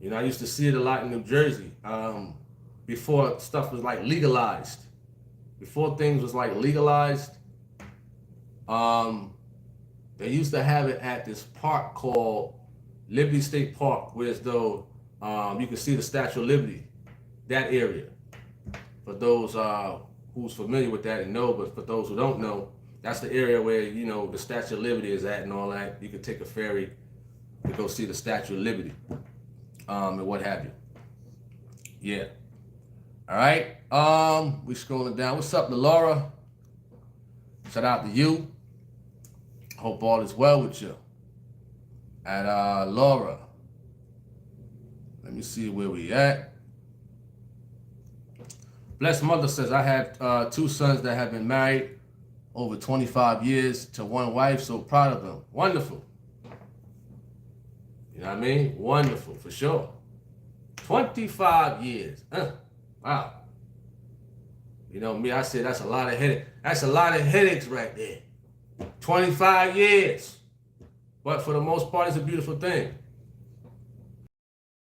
Speaker 1: You know, I used to see it a lot in New Jersey. Before stuff was like legalized. Before things was like legalized. They used to have it at this park called Liberty State Park, where as though you can see the Statue of Liberty, that area. For those who's familiar with that and know, but for those who don't know, that's the area where, you know, the Statue of Liberty is at and all that. You can take a ferry to go see the Statue of Liberty, and what have you. Yeah. All right. We scrolling down. What's up, Laura? Shout out to you. Hope all is well with you. And Laura. Let me see where we at. Blessed Mother says, I have 2 sons that have been married over 25 years to one wife. So proud of them. Wonderful. You know what I mean? Wonderful, for sure. 25 years. Wow. You know me, I said that's a lot of headaches. That's a lot of headaches right there. 25 years. But for the most part, it's a beautiful thing.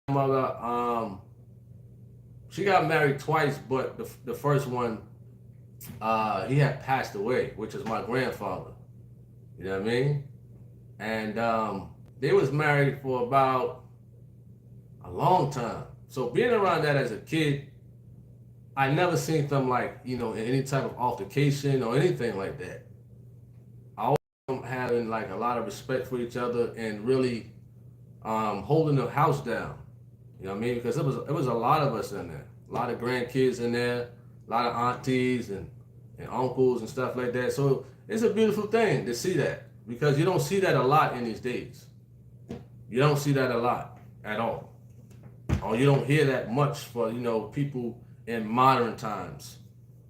Speaker 1: Mother, she got married twice, but the first one, he had passed away, which is my grandfather. You know what I mean? And they was married for about a long time. So being around that as a kid, I never seen them like, you know, in any type of altercation or anything like that. I always them having like a lot of respect for each other and really holding the house down. You know what I mean? Because it was a lot of us in there. A lot of grandkids in there, a lot of aunties and uncles and stuff like that. So it's a beautiful thing to see that, because you don't see that a lot in these days. You don't see that a lot at all. Or you don't hear that much for, you know, people in modern times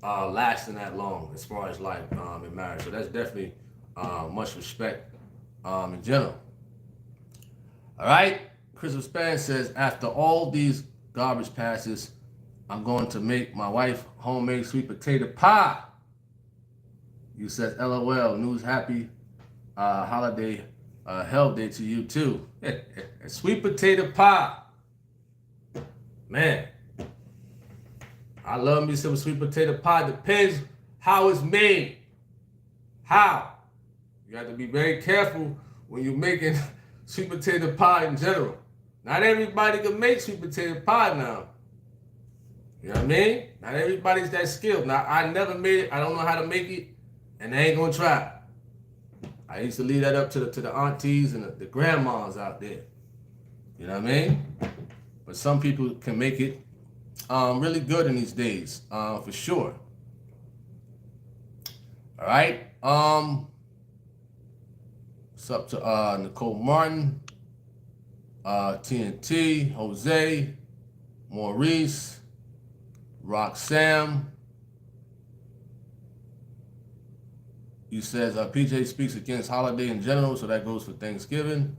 Speaker 1: lasting that long as far as like in marriage. So that's definitely much respect in general. All right. Christopher Span says, after all these garbage passes, I'm going to make my wife homemade sweet potato pie. You says, LOL, news happy holiday hell day to you too. Sweet potato pie. Man, I love me some sweet potato pie. Depends how it's made. How? You have to be very careful when you're making sweet potato pie in general. Not everybody can make sweet potato pie now. You know what I mean? Not everybody's that skilled. Now, I never made it. I don't know how to make it, and I ain't gonna try. I used to leave that up to the aunties and the grandmas out there. You know what I mean? But some people can make it really good in these days, for sure. All right. What's up to Nicole Martin, TNT, Jose, Maurice, Roxanne. He says PJ speaks against holiday in general, so that goes for Thanksgiving.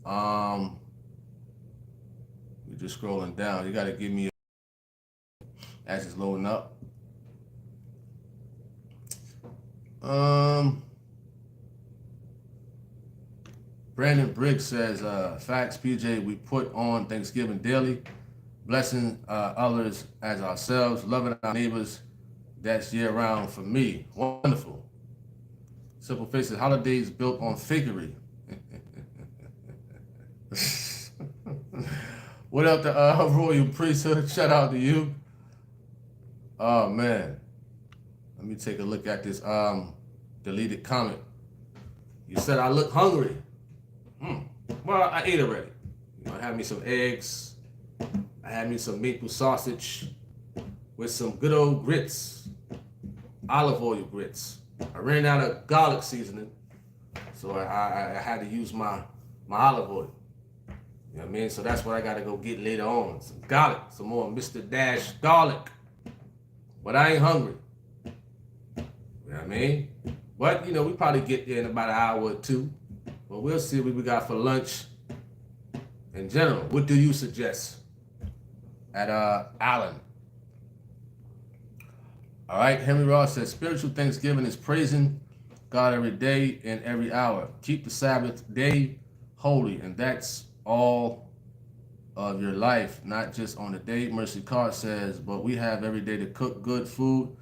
Speaker 1: We're just scrolling down. You got to give me as it's loading up. Brandon Briggs says, facts, PJ, we put on Thanksgiving daily. blessing others as ourselves, loving our neighbors. That's year round for me. Wonderful. Simple Faces, holidays built on fakery. What up, the Royal Priesthood? Shout out to you. Oh, man. Let me take a look at this deleted comment. You said I look hungry. Well, I ate already. I had me some eggs. I had me some maple sausage with some good old grits, olive oil grits. I ran out of garlic seasoning, so I had to use my olive oil. You know what I mean? So that's what I got to go get later on. Some garlic, some more Mr. Dash garlic. But I ain't hungry. You know what I mean? But, we probably get there in about an hour or two. But we'll see what we got for lunch. In general, what do you suggest at Allen? All right, Henry Ross says, spiritual Thanksgiving is praising God every day and every hour. Keep the Sabbath day holy, and that's all of your life, not just on the day. Mercy Card says, but we have every day to cook good food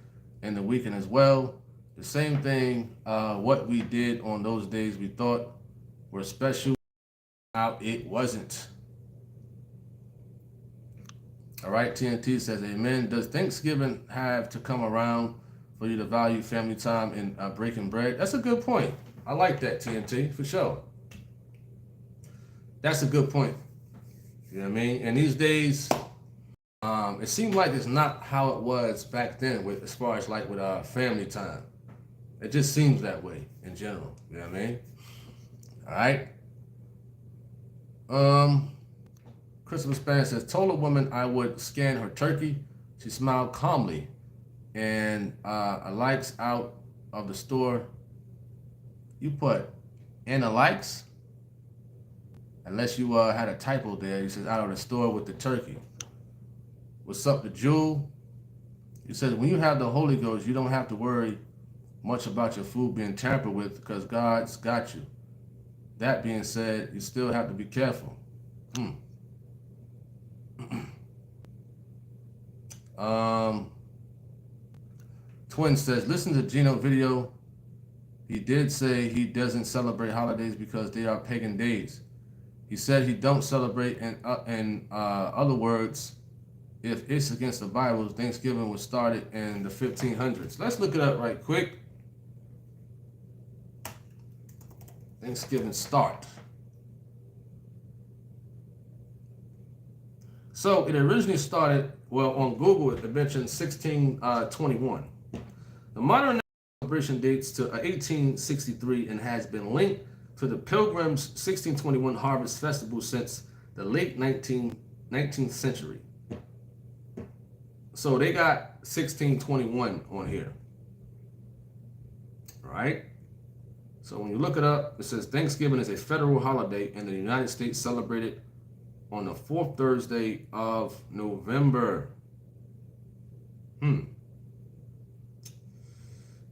Speaker 1: in the weekend as well. The same thing, what we did on those days we thought were special, out it wasn't. All right, TNT says, amen. Does Thanksgiving have to come around for you to value family time and breaking bread? That's a good point. I like that, TNT, for sure. That's a good point. You know what I mean? And these days, it seems like it's not how it was back then with as far as like with family time. It just seems that way in general. You know what I mean? All right. Christopher Span says, told a woman I would scan her turkey. She smiled calmly and likes out of the store. You put and the likes? Unless you had a typo there. He says out of the store with the turkey. What's up, the Jewel? He says when you have the Holy Ghost, you don't have to worry much about your food being tampered with because God's got you. That being said, you still have to be careful. Twin says, listen to Gino video. He did say he doesn't celebrate holidays because they are pagan days. He said he don't celebrate, in other words, if it's against the Bible, Thanksgiving was started in the 1500s. Let's look it up right quick. Thanksgiving start. So it originally started, well, on Google, it mentioned 1621. The modern celebration dates to 1863 and has been linked to the Pilgrims' 1621 Harvest Festival since the late 19th century. So they got 1621 on here. All right? So when you look it up, it says Thanksgiving is a federal holiday in the United States celebrated on the fourth Thursday of November.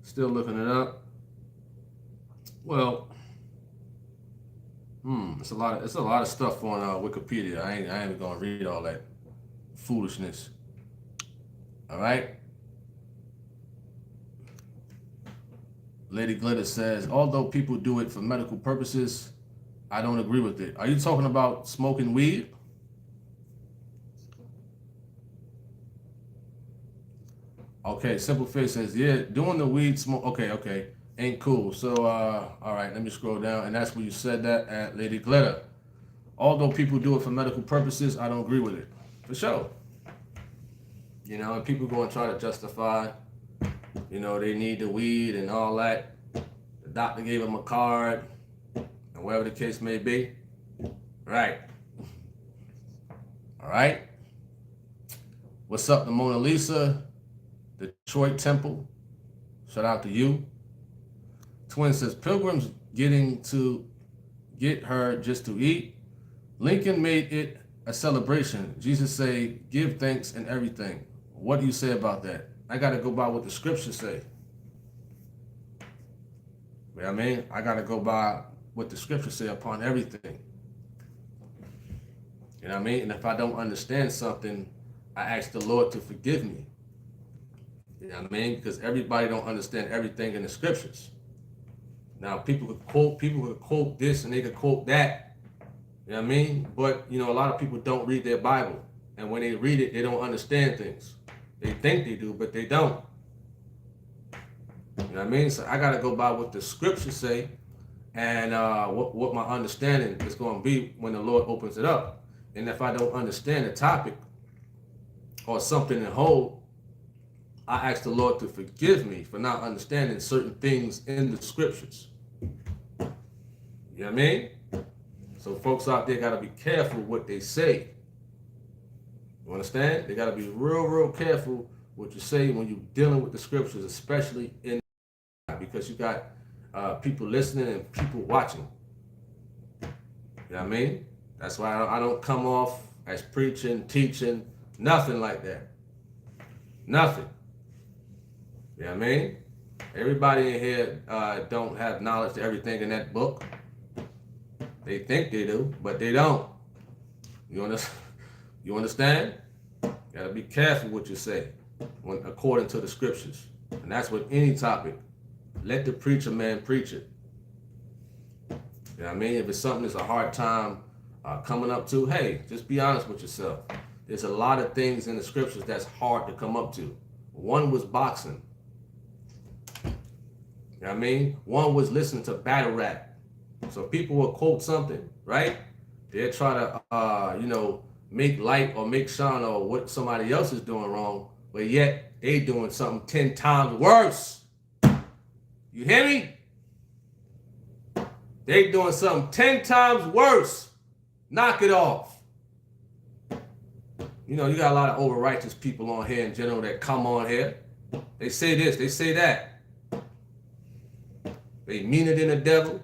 Speaker 1: Still looking it up. Well, it's a lot of stuff on Wikipedia. I ain't even gonna read all that foolishness. All right. Lady Glitter says, although people do it for medical purposes, I don't agree with it. Are you talking about smoking weed? Okay, Simple Face says, yeah, doing the weed smoke. Okay. Ain't cool. So, all right, let me scroll down. And that's where you said that at Lady Glitter. Although people do it for medical purposes, I don't agree with it. For sure. And people go and try to justify, they need the weed and all that. The doctor gave them a card, and whatever the case may be. Right. All right. What's up, the Mona Lisa? Detroit Temple. Shout out to you. Twin says, Pilgrims getting to get her just to eat. Lincoln made it a celebration. Jesus say, give thanks in everything. What do you say about that? I got to go by what the scriptures say. You know what I mean? I got to go by what the scriptures say upon everything. You know what I mean? And if I don't understand something, I ask the Lord to forgive me. You know what I mean? Because everybody don't understand everything in the scriptures. Now people could quote this and they could quote that. You know what I mean? But a lot of people don't read their Bible. And when they read it, they don't understand things. They think they do, but they don't. You know what I mean? So I gotta go by what the scriptures say and what my understanding is going to be when the Lord opens it up. And if I don't understand the topic or something in whole, I ask the Lord to forgive me for not understanding certain things in the scriptures. You know what I mean? So folks out there got to be careful what they say. You understand? They got to be real careful what you say when you're dealing with the scriptures, especially in because you got people listening and people watching. You know what I mean? That's why I don't come off as preaching, teaching, nothing like that. Nothing. You know what I mean? Everybody in here don't have knowledge to everything in that book. They think they do, but they don't. You understand? You gotta be careful what you say according to the scriptures. And that's with any topic. Let the preacher man preach it. You know what I mean? If it's something that's a hard time coming up to, hey, just be honest with yourself. There's a lot of things in the scriptures that's hard to come up to. One was boxing. You know what I mean? One was listening to battle rap. So people will quote something, right? They'll try to, make light or make shine or what somebody else is doing wrong, but yet they doing something 10 times worse. You hear me? They doing something 10 times worse. Knock it off. You got a lot of over-righteous people on here in general that come on here. They say this, they say that. They meaner than the devil.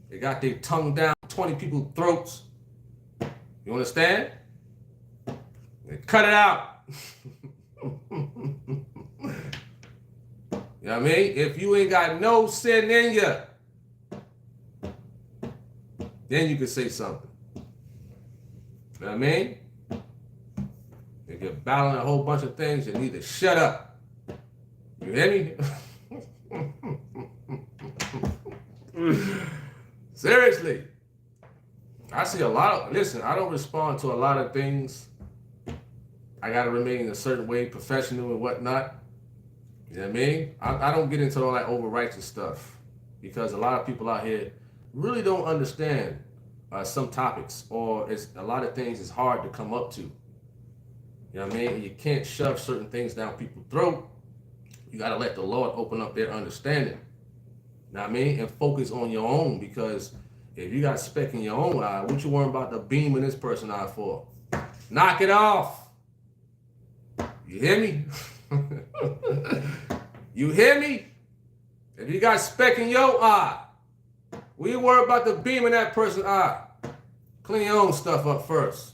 Speaker 1: They got their tongue down 20 people's throats. You understand? They cut it out. You know what I mean? If you ain't got no sin in you, then you can say something. You know what I mean? If you're battling a whole bunch of things, you need to shut up. You hear me? Seriously. I see a lot of, listen, I don't respond to a lot of things. I got to remain a certain way, professional and whatnot. You know what I mean? I don't get into all that over-righteous stuff because a lot of people out here really don't understand some topics, or a lot of things is hard to come up to. You know what I mean? And you can't shove certain things down people's throat. You got to let the Lord open up their understanding. You know what I mean? And focus on your own, because if you got a speck in your own eye, what you worrying about the beam in this person's eye for? Knock it off. You hear me? You hear me? If you got speck in your eye, we worry about the beam in that person's eye. Clean your own stuff up first.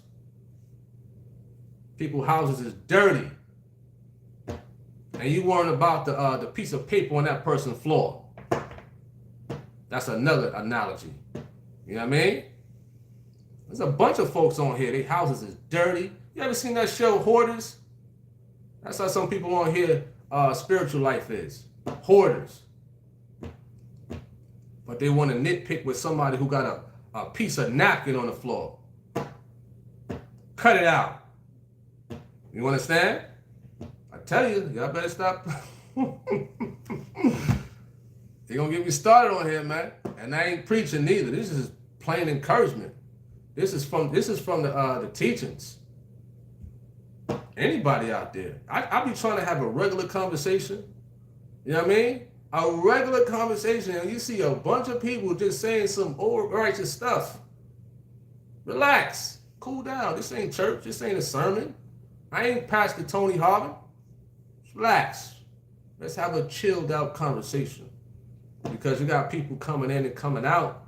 Speaker 1: People's houses is dirty. And you worrying about the piece of paper on that person's floor. That's another analogy. You know what I mean? There's a bunch of folks on here, their houses is dirty. You ever seen that show, Hoarders? That's how some people on here spiritual life is. Hoarders. But they want to nitpick with somebody who got a piece of napkin on the floor. Cut it out. You understand? I tell you, y'all better stop. They're gonna get me started on here, man. And I ain't preaching neither. This is plain encouragement. This is from the teachings. Anybody out there. I be trying to have a regular conversation. You know what I mean? A regular conversation, and you see a bunch of people just saying some over-righteous stuff. Relax. Cool down. This ain't church. This ain't a sermon. I ain't Pastor Tony Harvin. Relax. Let's have a chilled out conversation. Because you got people coming in and coming out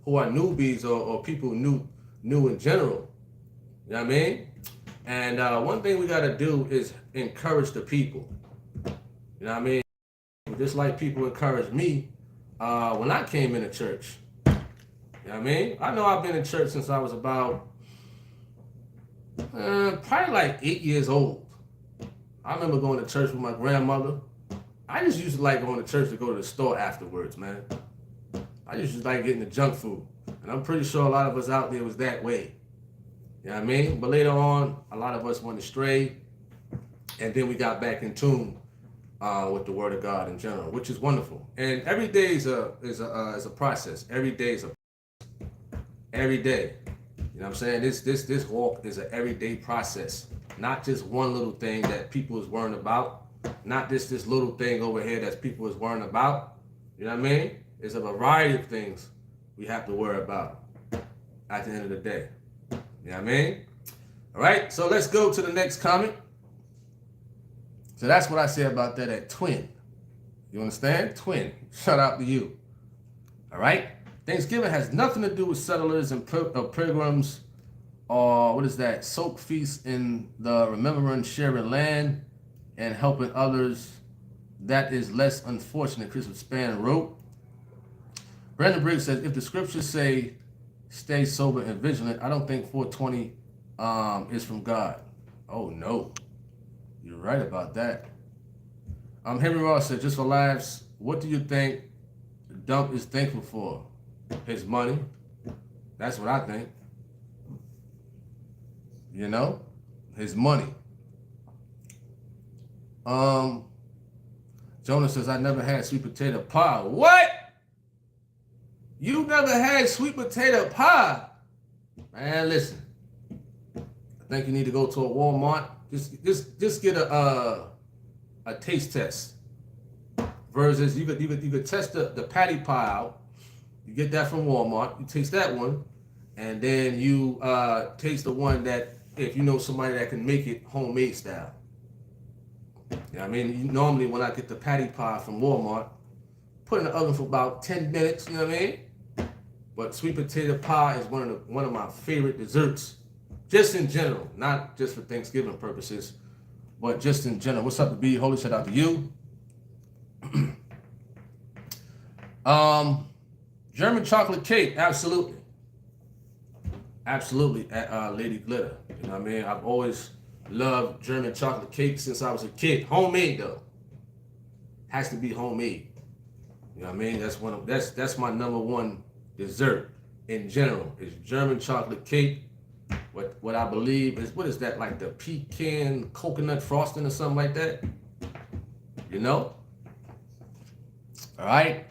Speaker 1: who are newbies or people new in general. You know what I mean? And one thing we got to do is encourage the people. You know what I mean? Just like people encouraged me when I came into church. You know what I mean? I know I've been in church since I was about, Probably like 8 years old. I remember going to church with my grandmother. I just used to like going to church to go to the store afterwards, man. I used to like getting the junk food. And I'm pretty sure a lot of us out there was that way. You know what I mean? But later on, a lot of us went astray. And then we got back in tune with the Word of God in general, which is wonderful. And every day is a process. Every day is every day. You know what I'm saying? This walk is an everyday process, not just one little thing that people is worrying about, not just this little thing over here that people is worrying about. You know what I mean? It's a variety of things we have to worry about at the end of the day. You know what I mean? All right, so let's go to the next comment. So that's what I say about that at Twin. You understand? Twin. Shout out to you. All right? Thanksgiving has nothing to do with settlers and pilgrims or what is that? Soak feasts in the remembering, sharing land, and helping others. That is less unfortunate, Christopher Span wrote. Brandon Briggs says, if the scriptures say stay sober and vigilant, I don't think 420 is from God. Oh, no. You're right about that. Henry Ross said, just for laughs, what do you think Dump is thankful for? His money. That's what I think. You know? His money. Jonah says, I never had sweet potato pie. What? You never had sweet potato pie? Man, listen. I think you need to go to a Walmart. Just get a taste test. Versus you could test the patty pie out. You get that from Walmart. You taste that one, and then you taste the one that if you know somebody that can make it homemade style. You know what I mean? Normally when I get the patty pie from Walmart, put in the oven for about 10 minutes. You know what I mean? But sweet potato pie is one of my favorite desserts, just in general, not just for Thanksgiving purposes, but just in general. What's up to B? Holy shout out to you. German chocolate cake, absolutely. Absolutely, Lady Glitter. You know what I mean? I've always loved German chocolate cake since I was a kid. Homemade though. Has to be homemade. You know what I mean? That's my number one dessert in general. Is German chocolate cake. What I believe is, what is that, like the pecan coconut frosting or something like that? You know? All right.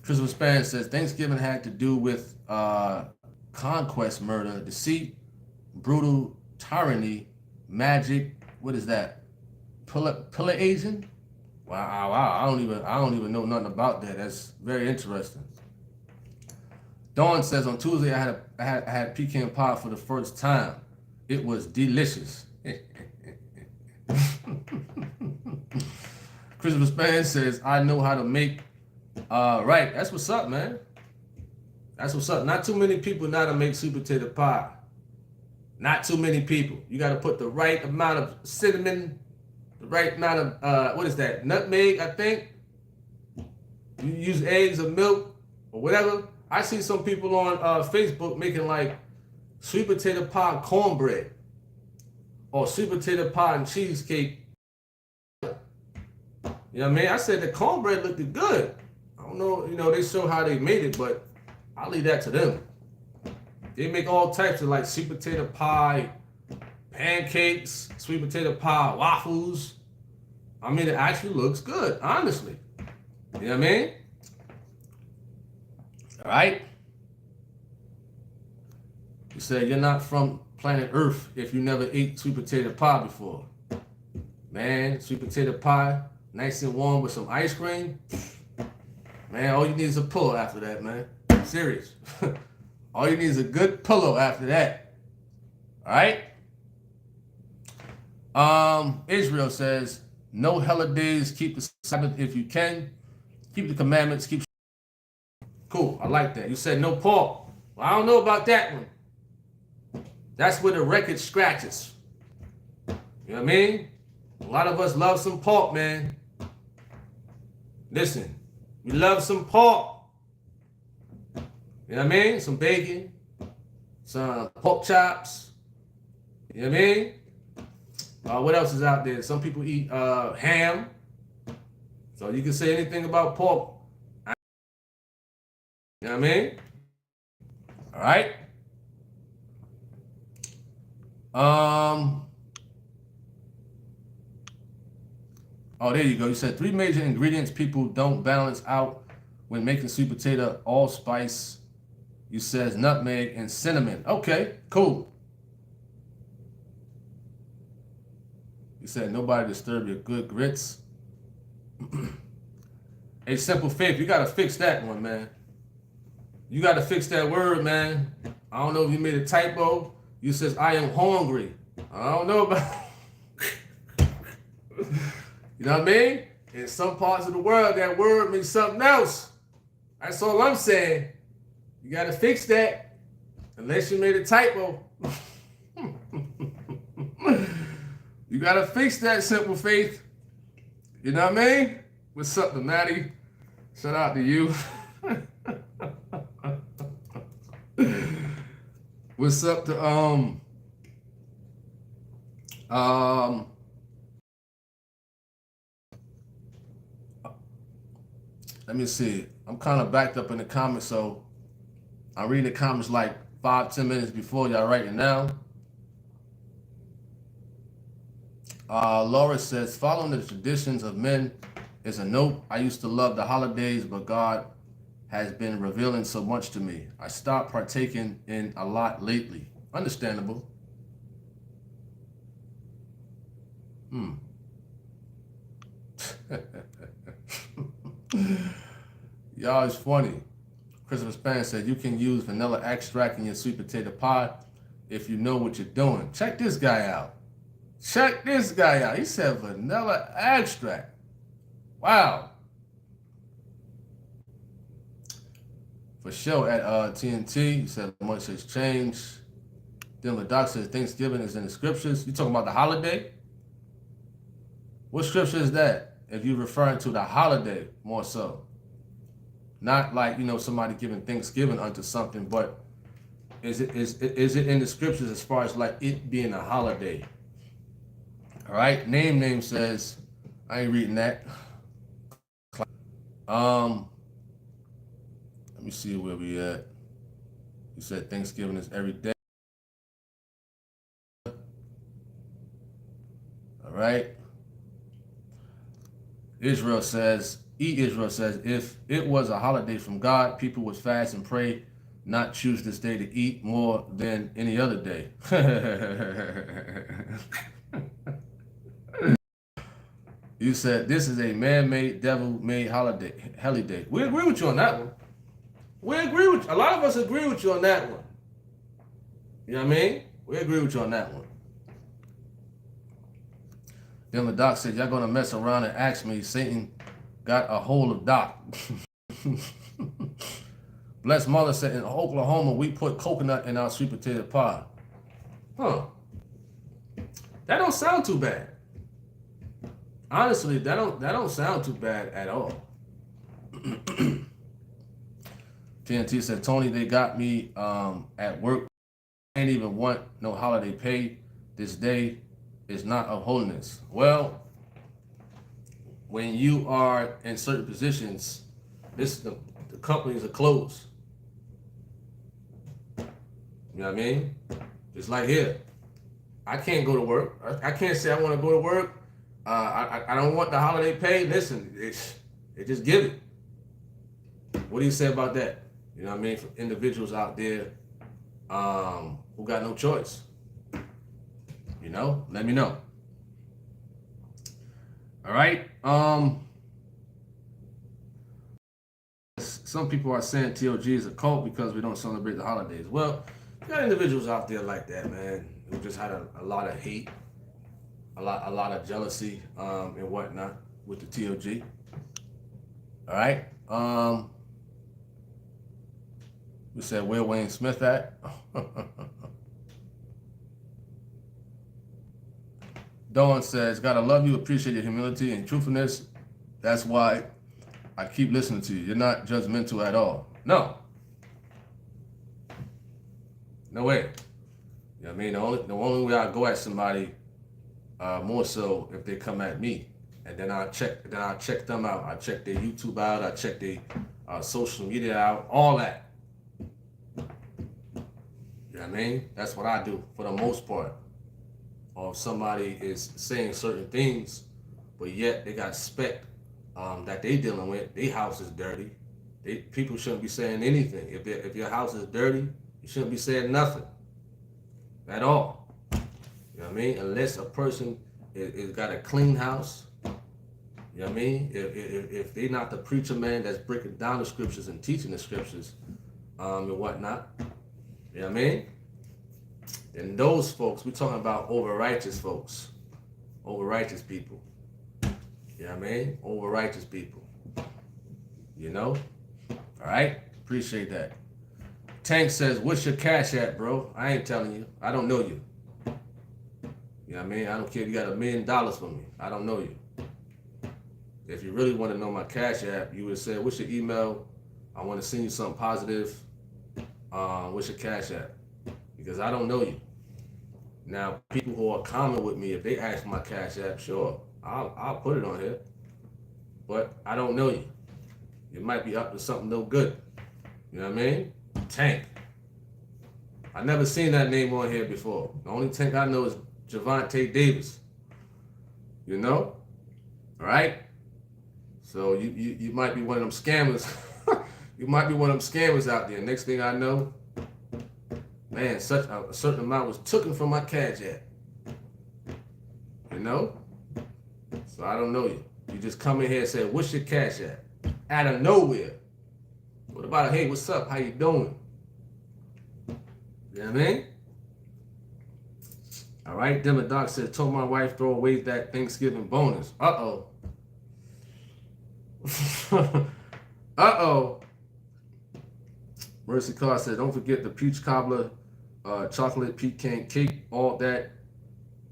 Speaker 1: Christopher Span says Thanksgiving had to do with conquest, murder, deceit, brutal tyranny, magic. What is that? Pillaging? Wow. I don't even know nothing about that. That's very interesting. Dawn says on Tuesday I had pecan pie for the first time. It was delicious. Christopher Span says I know how to make. Right, that's what's up, man. That's what's up. Not too many people know how to make sweet potato pie. Not too many people. You got to put the right amount of cinnamon, the right amount of what is that? Nutmeg, I think. You use eggs or milk or whatever. I see some people on Facebook making like sweet potato pie cornbread or sweet potato pie and cheesecake. You know what I mean? I said the cornbread looked good. I don't know, you know, they show how they made it, but I'll leave that to them. They make all types of like sweet potato pie, pancakes, sweet potato pie, waffles. I mean, it actually looks good, honestly. You know what I mean? All right. You say you're not from planet Earth if you never ate sweet potato pie before. Man, sweet potato pie, nice and warm with some ice cream. Man, all you need is a pillow after that, man. Serious. All you need is a good pillow after that. All right? Israel says, no holidays, keep the Sabbath if you can. Keep the commandments, keep. Cool, I like that. You said no pork. Well, I don't know about that one. That's where the record scratches. You know what I mean? A lot of us love some pork, man. Listen, we love some pork. You know what I mean? Some bacon. some pork chops. You know what I mean? What else is out there? Some people eat ham. So you can say anything about pork. You know what I mean? All right. Oh, there you go. You said 3 major ingredients people don't balance out when making sweet potato: allspice. You said nutmeg and cinnamon. Okay, cool. You said nobody disturb your good grits. A simple faith. You gotta fix that one, man. You gotta fix that word, man. I don't know if you made a typo. You says I am hungry. I don't know about. You know what I mean? In some parts of the world, that word means something else. That's all I'm saying. You gotta fix that. Unless you made a typo. You gotta fix that, simple faith. You know what I mean? What's up to Maddie? Shout out to you. What's up to let me see. I'm kind of backed up in the comments, so I'm reading the comments like 5-10 minutes before y'all writing now. Laura says, following the traditions of men is a note. I used to love the holidays, but God has been revealing so much to me. I stopped partaking in a lot lately. Understandable. Y'all is funny. Christopher Span said, you can use vanilla extract in your sweet potato pie if you know what you're doing. Check this guy out. Check this guy out. He said vanilla extract. Wow. For sure at TNT, he said much has changed. Then the doc says Thanksgiving is in the scriptures. You talking about the holiday? What scripture is that? If you're referring to the holiday more so. Not like, you know, somebody giving Thanksgiving unto something, but is it in the scriptures as far as like it being a holiday? All right, name says, I ain't reading that. Let me see where we at. You said Thanksgiving is every day. All right. Israel says, Israel says, if it was a holiday from God, people would fast and pray, not choose this day to eat more than any other day. You said this is a man-made, devil-made holiday. We agree with you on that one. We agree with you. A lot of us agree with you on that one. You know what I mean? We agree with you on that one. Then the doc said, y'all gonna mess around and ask me, Satan got a hold of Doc. Blessed Mother said, in Oklahoma, we put coconut in our sweet potato pie. Huh. That don't sound too bad. Honestly, that don't sound too bad at all. TNT said, Tony, they got me at work. I ain't even want no holiday pay. This day is not of holiness. Well, when you are in certain positions, the companies are closed. You know what I mean? Just like here. I can't go to work. I can't say I want to go to work. I don't want the holiday pay. Listen, it just give it. What do you say about that? You know what I mean? For individuals out there who got no choice. You know, let me know. All right. Some people are saying TOG is a cult because we don't celebrate the holidays. Well, you got individuals out there like that, man, who just had a lot of hate, a lot of jealousy, and whatnot with the TOG. All right. We said where Wayne Smith at? Dawn says, gotta love you, appreciate your humility and truthfulness. That's why I keep listening to you. You're not judgmental at all. No. No way. You know what I mean? The only way I go at somebody, more so if they come at me, and then I check them out. I check their YouTube out. I check their social media out. All that. You know what I mean? That's what I do for the most part. Or if somebody is saying certain things, but yet they got spec that they dealing with, their house is dirty. People shouldn't be saying anything. If your house is dirty, you shouldn't be saying nothing at all. You know what I mean? Unless a person is got a clean house. You know what I mean? If they not the preacher man that's breaking down the scriptures and teaching the scriptures and whatnot. You know what I mean? And those folks, we're talking about over righteous folks, over righteous people. You know what I mean? Over righteous people. You know? All right? Appreciate that. Tank says, what's your cash app, bro? I ain't telling you. I don't know you. You know what I mean? I don't care if you got $1 million for me. I don't know you. If you really want to know my cash app, you would say, what's your email? I want to send you something positive. What's your cash app? Because I don't know you. Now, people who are common with me, if they ask my cash app, sure, I'll put it on here. But I don't know you. You might be up to something no good. You know what I mean? Tank. I never seen that name on here before. The only Tank I know is Javante Davis. You know? All right? So you might be one of them scammers. You might be one of them scammers out there. Next thing I know, man, such a certain amount was taken from my cash app. You know? So I don't know you. You just come in here and say, what's your cash app? Out of nowhere. What about, hey, what's up? How you doing? You know what I mean? All right, Demodoc said, told my wife throw away that Thanksgiving bonus. Uh-oh. Uh-oh. Mercy Carr said, don't forget the peach cobbler, chocolate pecan cake, all that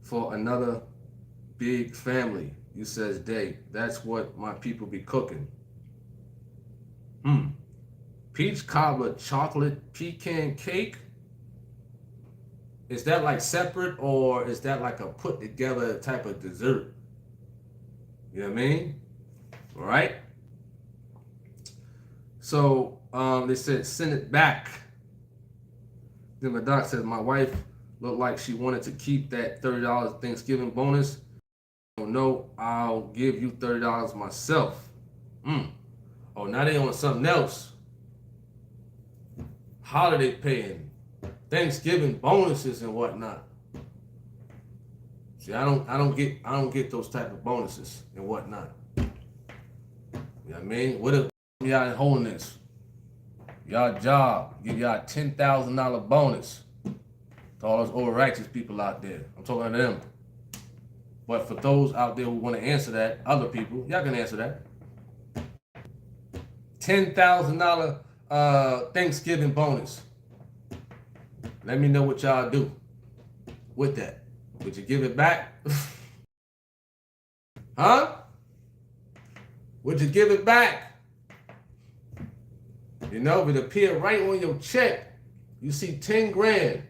Speaker 1: for another big family. You says, Day, that's what my people be cooking. Peach cobbler, chocolate pecan cake? Is that like separate, or is that like a put together type of dessert? You know what I mean? All right. So they said send it back. Then my doc said my wife looked like she wanted to keep that $30 Thanksgiving bonus. Oh no, I'll give you $30 myself. Oh, now they on something else. Holiday paying, Thanksgiving bonuses and whatnot. See, I don't get those type of bonuses and whatnot. You know what I mean? What if y'all in holiness? Y'all job give y'all $10,000 bonus to all those over righteous people out there. I'm talking to them. But for those out there who want to answer that, other people, y'all can answer that. $10,000 Thanksgiving bonus. Let me know what y'all do with that. Would you give it back? Huh? Would you give it back? You know, it appear right on your check. You see 10 grand.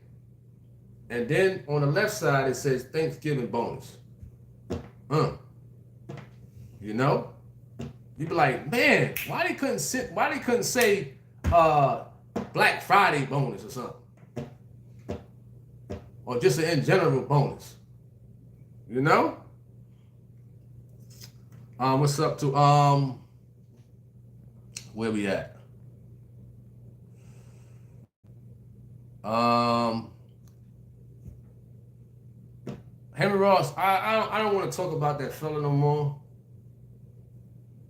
Speaker 1: And then on the left side, it says Thanksgiving bonus. You know? You be like, man, why they couldn't say Black Friday bonus or something? Or just an in general bonus. You know? What's up to where we at? Henry Ross, I don't want to talk about that fella no more.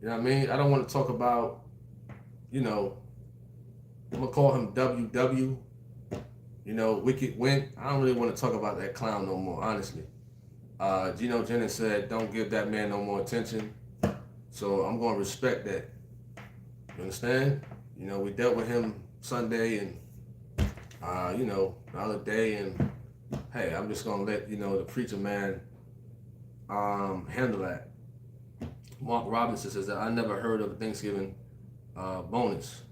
Speaker 1: You know what I mean? I don't want to talk about, you know, I'm going to call him WW. You know, Wicked Went. I don't really want to talk about that clown no more, honestly. Gino Jennings said, don't give that man no more attention. So I'm going to respect that. You understand? You know, we dealt with him Sunday and, you know, the other day. And, hey, I'm just going to let, you know, the preacher man handle that. Mark Robinson says that I never heard of a Thanksgiving bonus.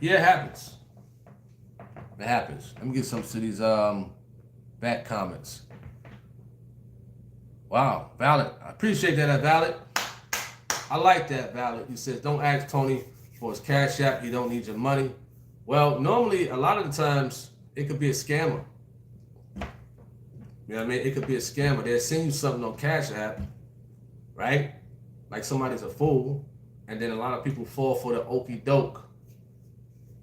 Speaker 1: Yeah, it happens. It happens. Let me get some to these back comments. Wow, Valid. I appreciate that, Valid. I like that, Valid. He says, don't ask Tony for his Cash App. He don't need your money. Well, normally, a lot of the times, it could be a scammer. You know what I mean? It could be a scammer. They'll send you something on Cash App, right? Like somebody's a fool. And then a lot of people fall for the okie doke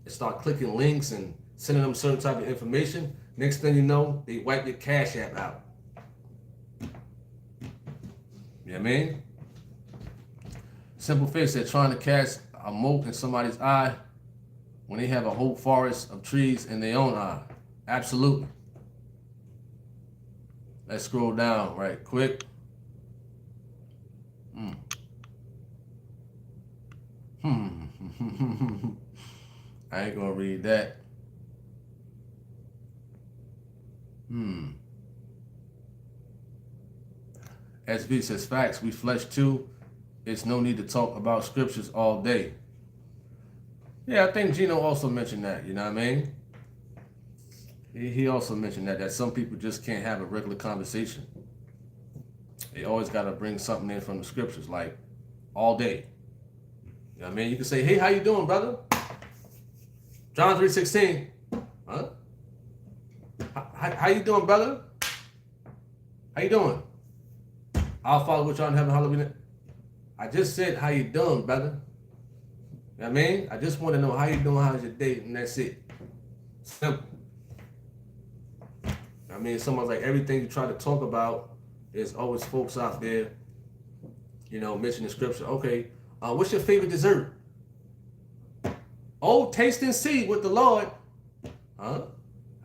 Speaker 1: and start clicking links and sending them certain type of information. Next thing you know, they wipe your Cash App out. You know what I mean? Simple Face said trying to cast a mote in somebody's eye when they have a whole forest of trees in their own eye. Absolutely. Let's scroll down right quick. I ain't gonna read that. SV says facts. We flesh too. It's no need to talk about scriptures all day. Yeah, I think Gino also mentioned that. You know what I mean? He also mentioned that some people just can't have a regular conversation. They always got to bring something in from the scriptures, like all day. You know what I mean? You can say, hey, how you doing, brother? John 3:16. Huh? How you doing, brother? How you doing? Our Father which art in heaven, hallowed be. I just said, how you doing, brother? You know what I mean? I just want to know how you doing, how's your day, and that's it. Simple. I mean, someone's like, everything you try to talk about is always folks out there, you know, mentioning scripture. Okay, what's your favorite dessert? Oh, taste and see with the Lord. Huh?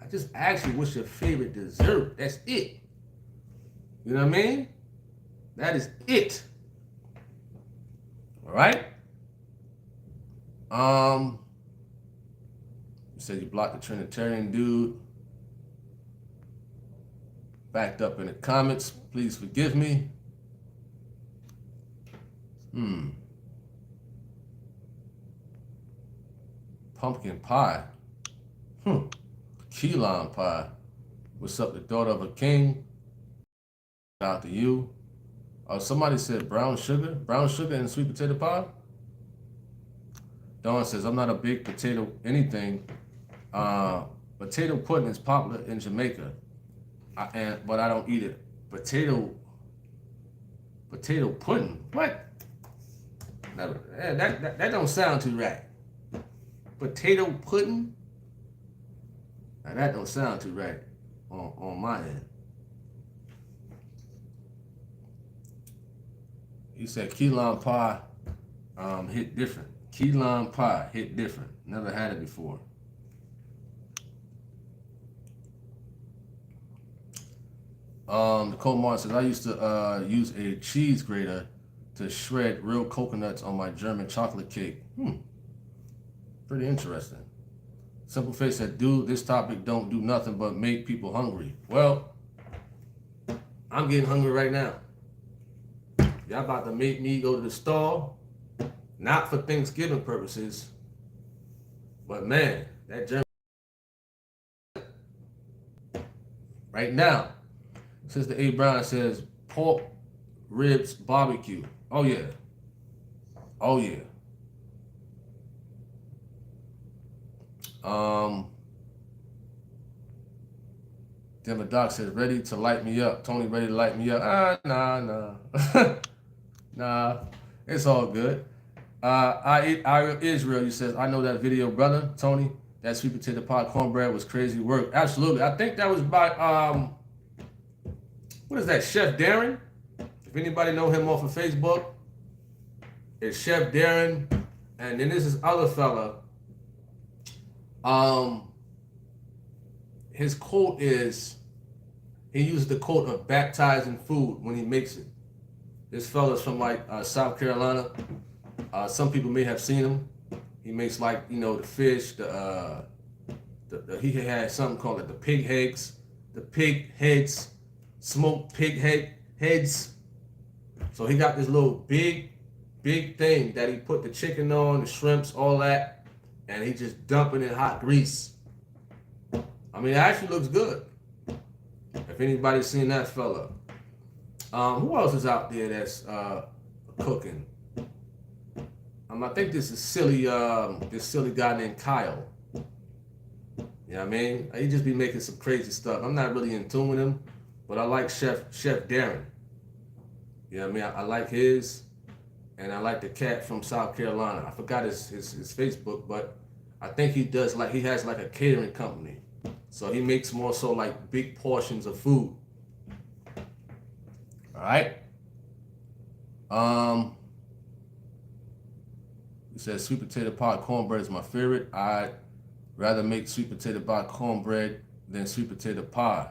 Speaker 1: I just asked you, what's your favorite dessert? That's it. You know what I mean? That is it. All right? You said you blocked the Trinitarian dude. Backed up in the comments. Please forgive me. Pumpkin pie. Key lime pie. What's up, the daughter of a king? Out to you. Somebody said brown sugar. Brown sugar and sweet potato pie. Dawn says, I'm not a big potato anything. Potato pudding is popular in Jamaica. But I don't eat it. Potato pudding? What? That don't sound too right. Potato pudding? Now that don't sound too right on my end. He said key lime pie hit different. Key lime pie hit different. Never had it before. Nicole Martin says, I used to use a cheese grater to shred real coconuts on my German chocolate cake. Pretty interesting. Simple Face said, dude, this topic don't do nothing but make people hungry. Well, I'm getting hungry right now. Y'all about to make me go to the store, not for Thanksgiving purposes, but man, that German right now. Sister A. Brown says, pork ribs barbecue. Oh, yeah. Oh, yeah. Denver Doc says, ready to light me up. Tony, ready to light me up. Nah. Nah, it's all good. Israel, you says, I know that video, brother. Tony, that sweet potato pie cornbread was crazy work. Absolutely. I think that was by, what is that, Chef Darren? If anybody know him off of Facebook, it's Chef Darren. And then this is other fella. His quote is, he uses the quote of baptizing food when he makes it. This fella's from like South Carolina. Some people may have seen him. He makes like, you know, the fish, he had something called the pig heads, smoked pig heads. So he got this little big thing that he put the chicken on, the shrimps, all that, and he just dump it in hot grease. I mean, it actually looks good. If anybody's seen that fella. Who else is out there that's cooking? I think this silly guy named Kyle. You know what I mean? He just be making some crazy stuff. I'm not really in tune with him, but I like Chef Darren. You know what I mean? I like his, and I like the cat from South Carolina. I forgot his Facebook, but I think he has like a catering company. So he makes more so like big portions of food. All right. He says sweet potato pie cornbread is my favorite. I'd rather make sweet potato pie cornbread than sweet potato pie.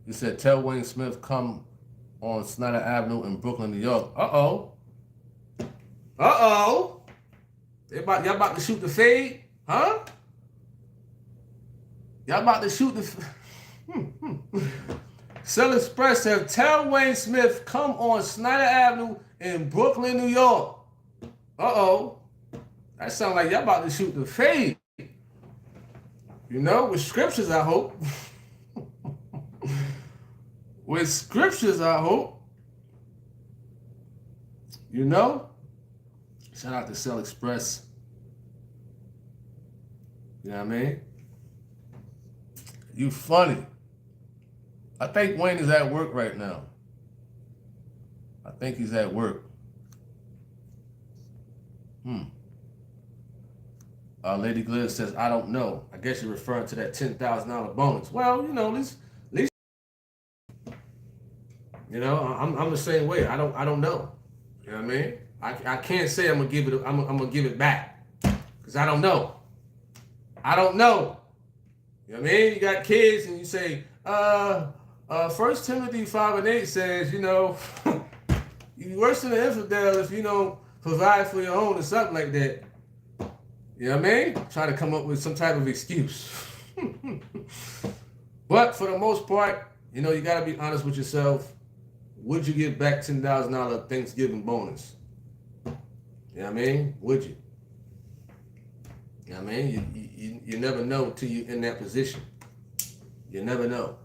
Speaker 1: He said tell Wayne Smith come on Snyder Avenue in Brooklyn, New York. Uh-oh. Y'all about to shoot the fade? Huh? Y'all about to shoot the Cell Express said, tell Wayne Smith come on Snyder Avenue in Brooklyn, New York. Uh-oh. That sounds like y'all about to shoot the fade. You know, with scriptures, I hope. With scriptures, I hope. You know? Shout out to Cell Express. You know what I mean? You funny. I think Wayne is at work right now. I think he's at work. Lady Gliss says, I don't know. I guess you're referring to that $10,000 bonus. Well, you know, at least, you know, I'm the same way. I don't know. You know what I mean? I can't say I'm gonna give it back because I don't know. I don't know. You know what I mean? You got kids and you say, 1 Timothy 5:8 says, you know, you're worse than an infidel if you don't provide for your own or something like that. You know what I mean? Trying to come up with some type of excuse. But for the most part, you know, you got to be honest with yourself. Would you give back $10,000 Thanksgiving bonus? You know what I mean? Would you? You know what I mean? You never know until you're in that position. You never know.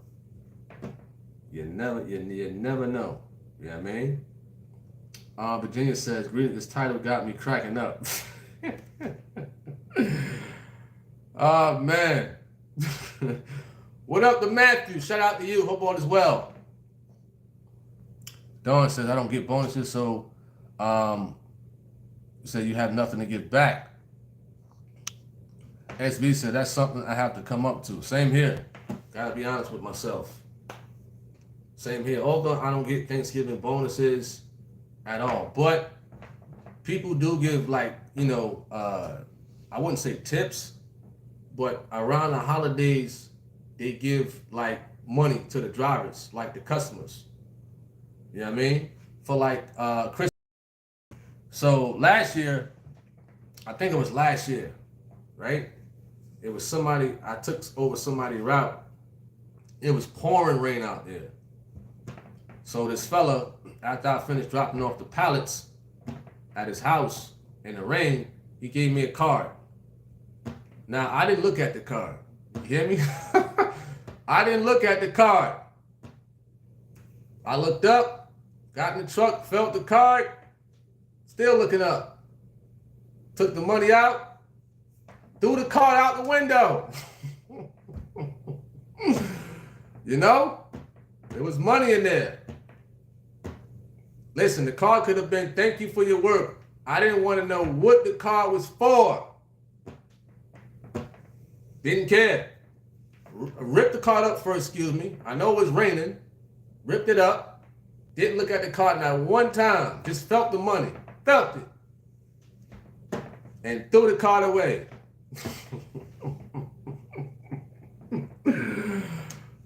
Speaker 1: You never know. You know what I mean? Virginia says, this title got me cracking up. Oh, man. What up to Matthew? Shout out to you. Hope all is well. Dawn says, I don't get bonuses, so you say you have nothing to give back. SB said, that's something I have to come up to. Same here. Gotta be honest with myself. Same here. Although I don't get Thanksgiving bonuses at all. But people do give, like, you know, I wouldn't say tips, but around the holidays, they give, like, money to the drivers, like the customers. You know what I mean? For, like, Christmas. So last year, I think it was last year, right? It was somebody, I took over somebody's route. It was pouring rain out there. So this fella, after I finished dropping off the pallets at his house in the rain, he gave me a card. Now, I didn't look at the card. You hear me? I didn't look at the card. I looked up, got in the truck, felt the card, still looking up. Took the money out, threw the card out the window. You know? There was money in there. Listen, the card could have been, thank you for your work. I didn't want to know what the card was for. Didn't care. Ripped the card up first, excuse me. I know it was raining. Ripped it up. Didn't look at the card not one time. Just felt the money. Felt it. And threw the card away.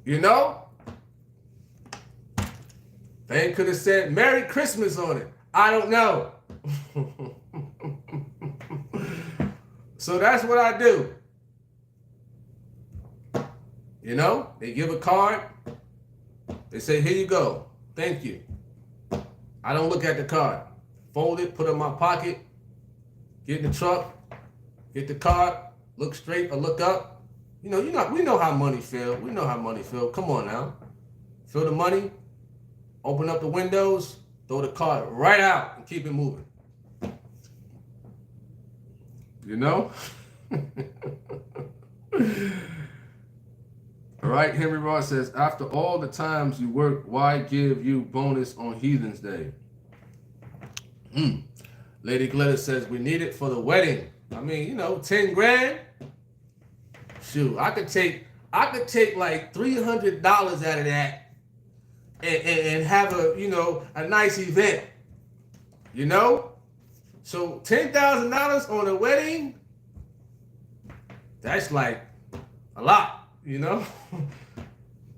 Speaker 1: You know? They could have said Merry Christmas on it. I don't know. So that's what I do. You know, they give a card. They say, here you go. Thank you. I don't look at the card. fold it, put it in my pocket, get in the truck, get the card, look straight or look up. We know how money feel. We know how money feel. Come on now. Feel the money, open up the windows, throw the card right out and keep it moving. You know? All right, Henry Ross says, after all the times you work, why give you bonus on Heathens Day? Lady Glitter says, we need it for the wedding. I mean, 10 grand. Shoot, I could take like $300 out of that and have a nice event. So $10,000 on a wedding, that's like a lot.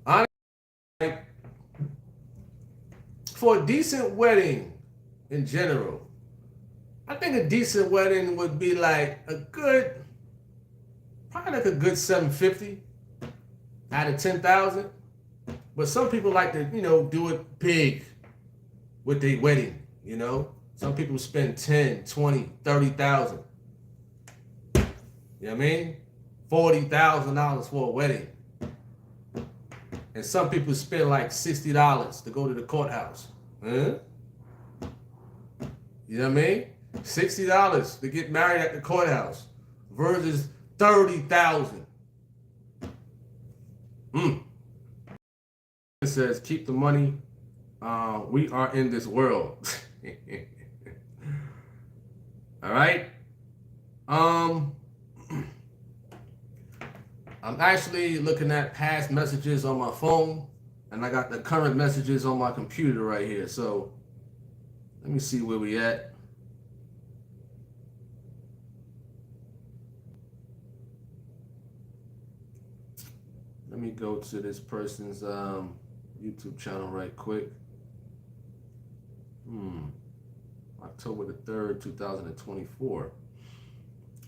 Speaker 1: Honestly, like, for a decent wedding in general, I think a decent wedding would be like probably like a good $750 out of $10,000. But some people like to, do it big with their wedding, Some people spend $10,000, $20,000, $30,000. You know what I mean? $40,000 for a wedding. And some people spend like $60 to go to the courthouse. Huh? You know what I mean? $60 to get married at the courthouse versus $30,000. It says, keep the money. We are in this world. All right. I'm actually looking at past messages on my phone, and I got the current messages on my computer right here. So let me see where we at. Let me go to this person's YouTube channel right quick. October the 3rd, 2024.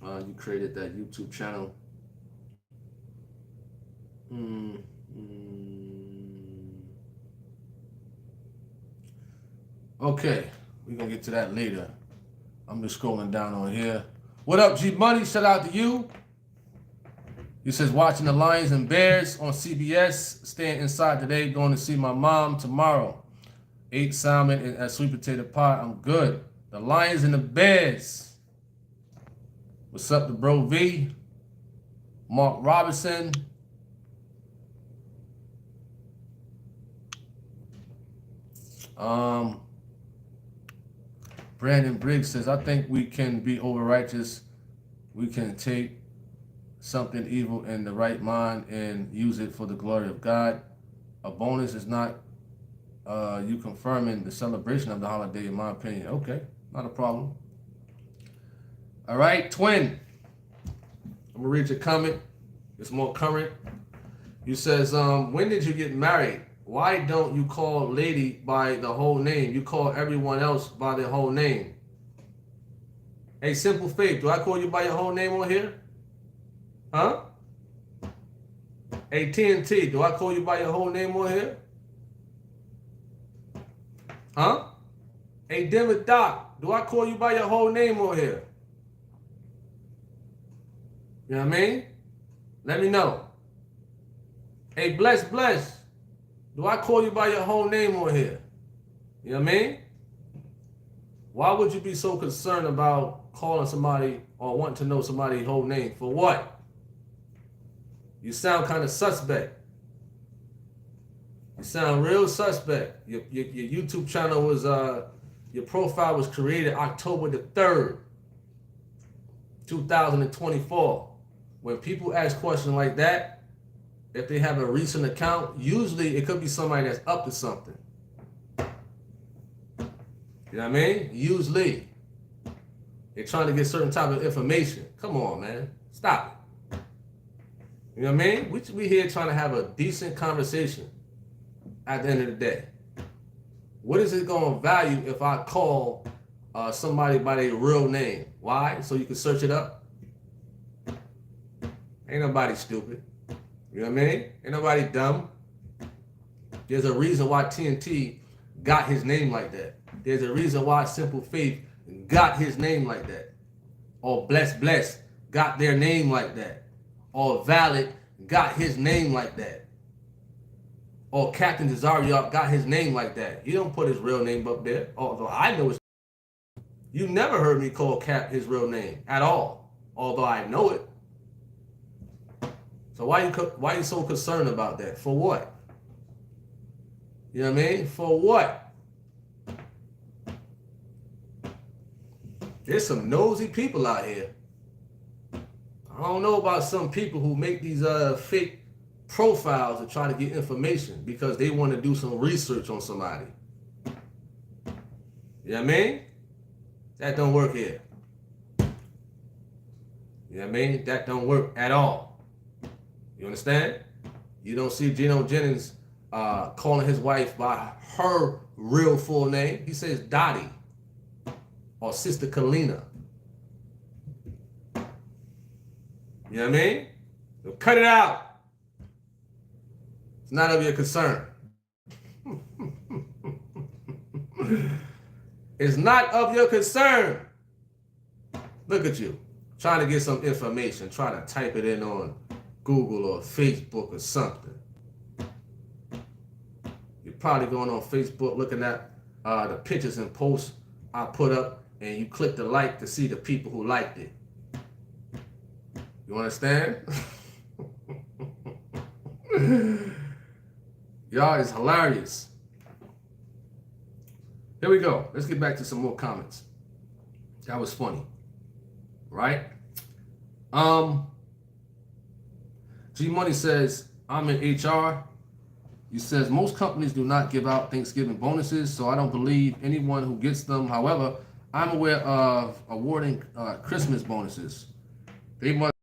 Speaker 1: You created that YouTube channel. Okay, we're gonna get to that later. I'm just scrolling down on here. What up, G Money? Shout out to you. He says, watching the Lions and Bears on CBS. Staying inside today. Going to see my mom tomorrow. 8 salmon and a sweet potato pie. I'm good. The Lions and the Bears. What's up to Bro V? Mark Robinson. Brandon Briggs says, I think we can be over righteous. We can take something evil in the right mind and use it for the glory of God. A bonus is not you confirming the celebration of the holiday, in my opinion. Okay, not a problem. All right, Twin. I'm gonna read your comment. It's more current. You says, when did you get married? Why don't you call lady by the whole name? You call everyone else by their whole name. Hey, Simple Faith, do I call you by your whole name on here? Huh? Hey, TNT, do I call you by your whole name on here? Huh? Hey, Denver Doc, do I call you by your whole name on here? You know what I mean? Let me know. Hey, Bless, do I call you by your whole name on here? You know what I mean? Why would you be so concerned about calling somebody or wanting to know somebody's whole name? For what? You sound kind of suspect. You sound real suspect. Your YouTube channel was, your profile was created October the 3rd, 2024. When people ask questions like that, if they have a recent account, usually it could be somebody that's up to something. You know what I mean? Usually. They're trying to get certain type of information. Come on, man. Stop it. You know what I mean? We here trying to have a decent conversation at the end of the day. What is it going to value if I call somebody by their real name? Why? So you can search it up? Ain't nobody stupid. You know what I mean? Ain't nobody dumb. There's a reason why TNT got his name like that. There's a reason why Simple Faith got his name like that. Or Bless got their name like that. Or Valid got his name like that. Or Captain Desariat got his name like that. He don't put his real name up there. Although I know it's... You never heard me call Cap his real name at all. Although I know it. So why you so concerned about that? For what? You know what I mean? For what? There's some nosy people out here. I don't know about some people who make these fake profiles to try to get information because they want to do some research on somebody. You know what I mean? That don't work here. You know what I mean? That don't work at all. You understand? You don't see Geno Jennings calling his wife by her real full name. He says Dottie or Sister Kalina. You know what I mean? So cut it out. It's not of your concern. It's not of your concern. Look at you, trying to get some information, trying to type it in on Google or Facebook or something. You're probably going on Facebook looking at the pictures and posts I put up, and you click the like to see the people who liked it. You understand? Y'all is hilarious. Here we go. Let's get back to some more comments. That was funny. Right? G Money says, I'm in HR. He says, most companies do not give out Thanksgiving bonuses, so I don't believe anyone who gets them. However, I'm aware of awarding Christmas bonuses. They must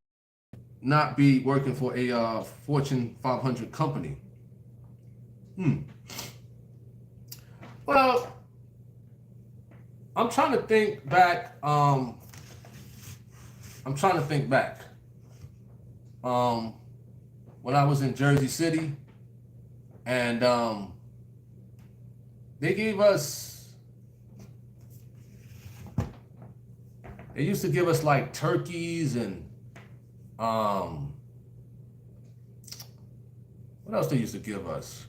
Speaker 1: not be working for a Fortune 500 company. Well, I'm trying to think back. When I was in Jersey City, and they used to give us like turkeys and what else they used to give us?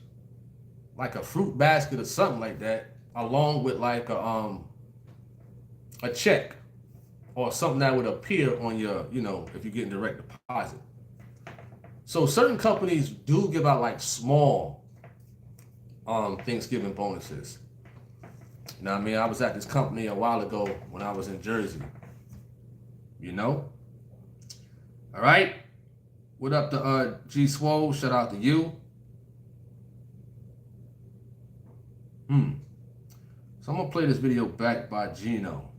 Speaker 1: Like a fruit basket or something like that, along with like a check or something that would appear on your, if you're getting direct deposit. So certain companies do give out like small Thanksgiving bonuses. You know what I mean? I was at this company a while ago when I was in Jersey. All right? What up to G Swole? Shout out to you. So I'm gonna play this video back by Gino.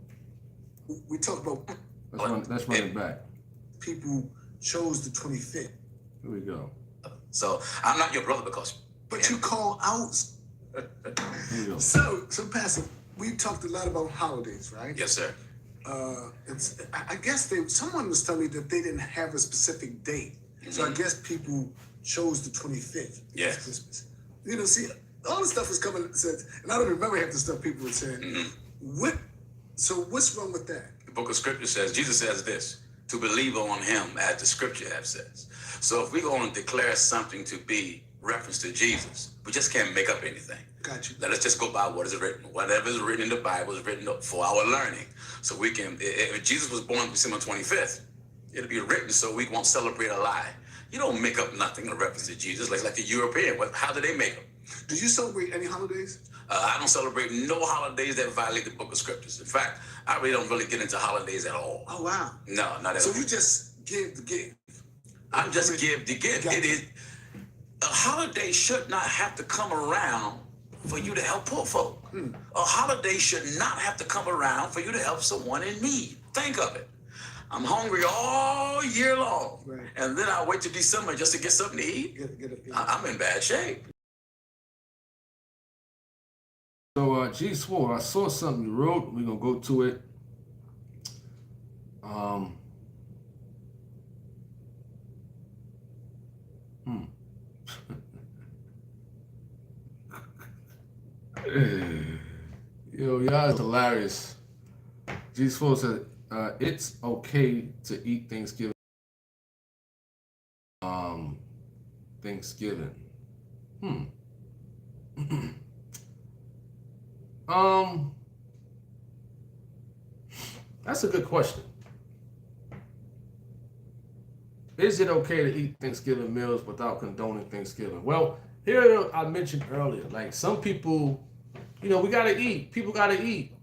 Speaker 2: We talked about
Speaker 1: Let's run it back.
Speaker 2: people chose the 25th.
Speaker 1: Here we go.
Speaker 3: So I'm not your brother because.
Speaker 2: But you call out.
Speaker 1: Here we go.
Speaker 2: So Pastor, we talked a lot about holidays, right?
Speaker 3: Yes, sir.
Speaker 2: I guess someone was telling me that they didn't have a specific date. So I guess people chose the 25th.
Speaker 3: Yes.
Speaker 2: As Christmas. See, all the stuff was coming, and I don't remember half the stuff people were saying. So what's wrong with that?
Speaker 3: The book of scripture says, Jesus says this, to believe on him as the scripture have says. So if we're going to declare something to be reference to Jesus, we just can't make up anything.
Speaker 2: Got you.
Speaker 3: Let us just go by what is written. Whatever is written in the Bible is written for our learning. So we can, if Jesus was born December 25th, it'll be written so we won't celebrate a lie. You don't make up nothing in reference to Jesus, like the European. How do they make them?
Speaker 2: Do you celebrate any holidays?
Speaker 3: I don't celebrate no holidays that violate the book of scriptures. In fact, I really don't really get into holidays at all.
Speaker 2: Oh, wow.
Speaker 3: No, not at all.
Speaker 2: So you just give the gift.
Speaker 3: I just give the gift. It is, a holiday should not have to come around for you to help poor folk. A holiday should not have to come around for you to help someone in need. Think of it. I'm hungry all year long,
Speaker 2: right,
Speaker 3: and then I wait till December just to get something to eat.
Speaker 2: Get it.
Speaker 3: I'm in bad shape.
Speaker 1: So G Swore, I saw something you wrote. We're gonna go to it. Yo, y'all is hilarious. Jesus Full said, it's okay to eat Thanksgiving. Thanksgiving. That's a good question. Is it okay to eat Thanksgiving meals without condoning Thanksgiving? Well, here I mentioned earlier, like some people, we gotta eat. People gotta eat.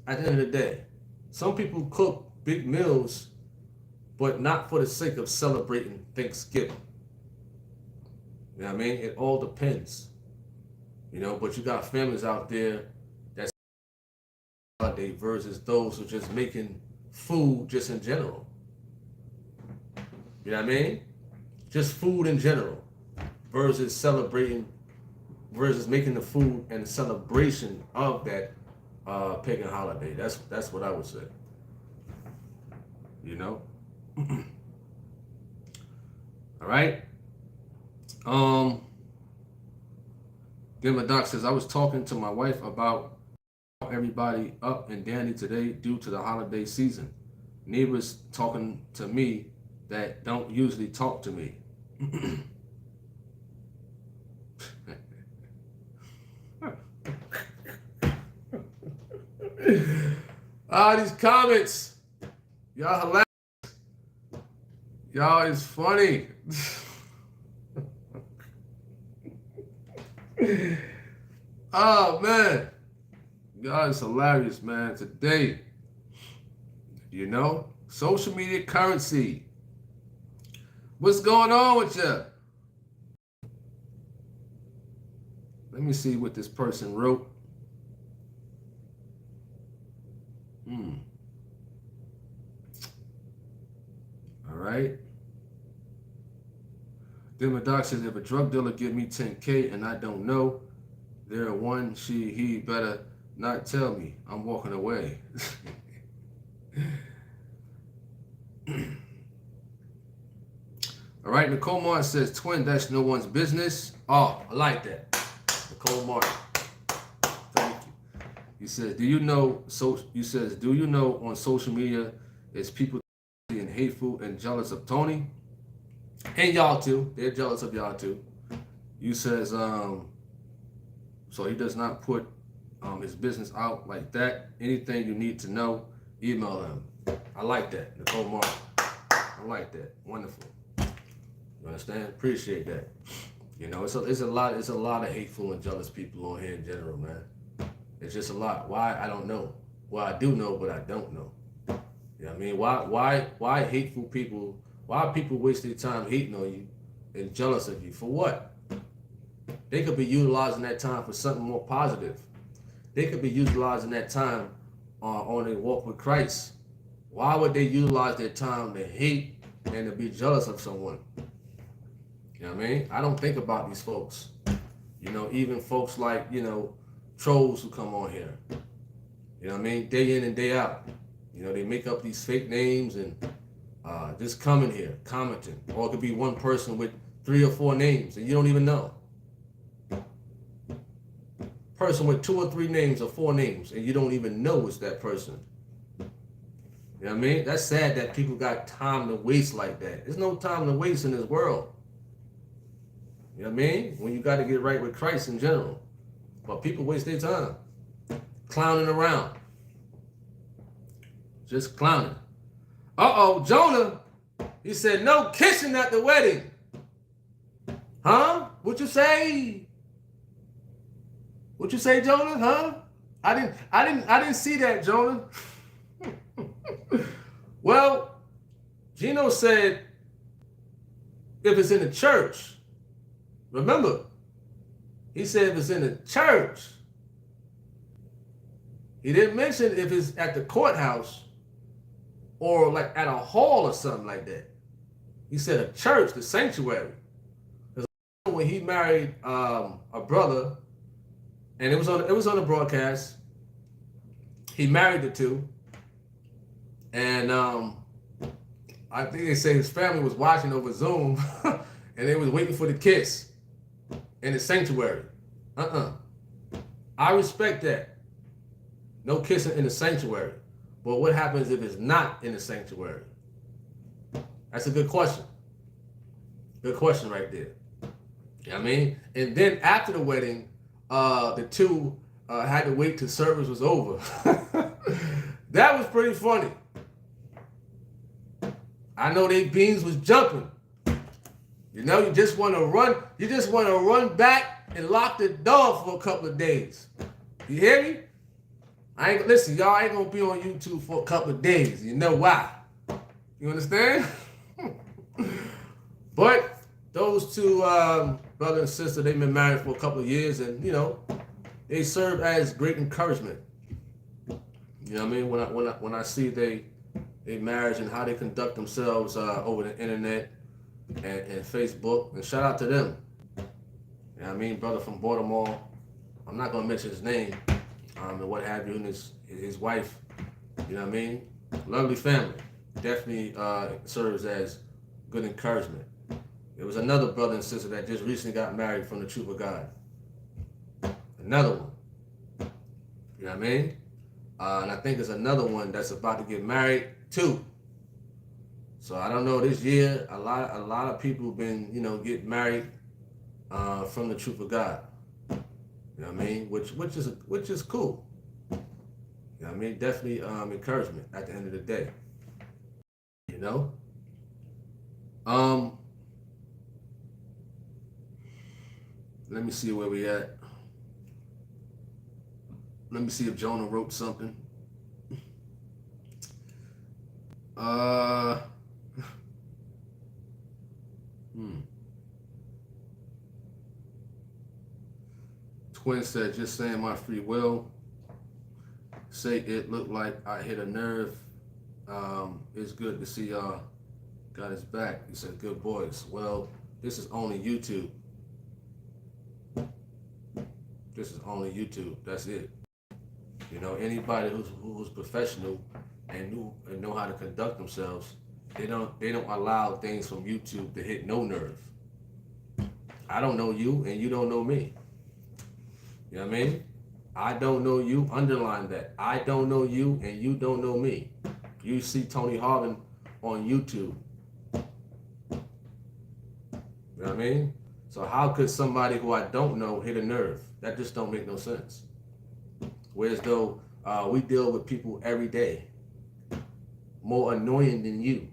Speaker 1: At the end of the day, some people cook big meals, but not for the sake of celebrating Thanksgiving. You know what I mean? It all depends. But you got families out there that's holiday versus those who are just making food just in general. You know what I mean? Just food in general versus celebrating, versus making the food and the celebration of that pagan holiday. That's what I would say. All right. Then my doc says, I was talking to my wife about everybody up and dandy today due to the holiday season. Neighbors talking to me that don't usually talk to me. These comments. Y'all hilarious. Y'all is funny. Oh, man. Y'all is hilarious, man. Today, social media currency. What's going on with you? Let me see what this person wrote. All right. Then my doc says, if a drug dealer give me 10K and I don't know, there one, he better not tell me. I'm walking away. All right, Nicole Martin says, twin, that's no one's business. Oh, I like that. Nicole Martin. Thank you. He says, do you know on social media is people being hateful and jealous of Tony? And y'all too. They're jealous of y'all too. You says, so he does not put his business out like that. Anything you need to know, email him. I like that, Nicole Martin. I like that. Wonderful. You understand? Appreciate that. It's a lot of hateful and jealous people on here in general, man. It's just a lot. Why? I don't know. Well, I do know, but I don't know. You know what I mean? Why hateful people? Why people waste their time hating on you and jealous of you? For what? They could be utilizing that time for something more positive. They could be utilizing that time on their walk with Christ. Why would they utilize their time to hate and to be jealous of someone? You know what I mean? I don't think about these folks. Even folks like, trolls who come on here. You know what I mean? Day in and day out. They make up these fake names and just coming here, commenting. Or it could be one person with 3 or 4 names and you don't even know. Person with 2 or 3 names or 4 names and you don't even know it's that person. You know what I mean? That's sad that people got time to waste like that. There's no time to waste in this world. You know what I mean? When you got to get right with Christ in general. But people waste their time clowning around. Just clowning. Jonah, he said no kissing at the wedding. Huh? What you say? What you say, Jonah? Huh? I didn't see that, Jonah. Well, Gino said if it's in the church. Remember, he said if it's in the church. He didn't mention if it's at the courthouse or like at a hall or something like that. He said a church, the sanctuary. Because when he married a brother, and it was on the broadcast, he married the two, and I think they say his family was watching over Zoom, and they was waiting for the kiss in the sanctuary. I respect that. No kissing in the sanctuary. But what happens if it's not in the sanctuary? That's a good question. Good question right there. You know what I mean? And then after the wedding, the two had to wait till service was over. That was pretty funny. I know they beans was jumping. You know, you just want to run back and lock the door for a couple of days. You hear me? Listen, y'all ain't gonna be on YouTube for a couple of days. You know why? You understand? But those two brother and sister, they've been married for a couple of years, and you know, they serve as great encouragement. You know what I mean? When I see they marriage and how they conduct themselves over the internet and Facebook, and shout out to them. You know what I mean? Brother from Baltimore, I'm not gonna mention his name, and what have you, and his wife. You know what I mean? Lovely family. Definitely serves as good encouragement. There was another brother and sister that just recently got married from the Truth of God. Another one. You know what I mean? And I think there's another one that's about to get married too. So I don't know, this year a lot of people have been, you know, getting married from the Truth of God. You know what I mean? Which is cool. You know what I mean? Definitely encouragement at the end of the day. You know? Let me see where we at. Let me see if Jonah wrote something. Twin said, just saying my free will. Say it looked like I hit a nerve. It's good to see y'all got his back. He said, good boys. Well, this is only YouTube. This is only YouTube. That's it. You know, anybody who's professional and know how to conduct themselves, they don't allow things from YouTube to hit no nerve. I don't know you and you don't know me. You know what I mean? I don't know you, underline that. I don't know you and you don't know me. You see Tony Harvin on YouTube. You know what I mean? So how could somebody who I don't know hit a nerve? That just don't make no sense. Whereas though we deal with people every day, more annoying than you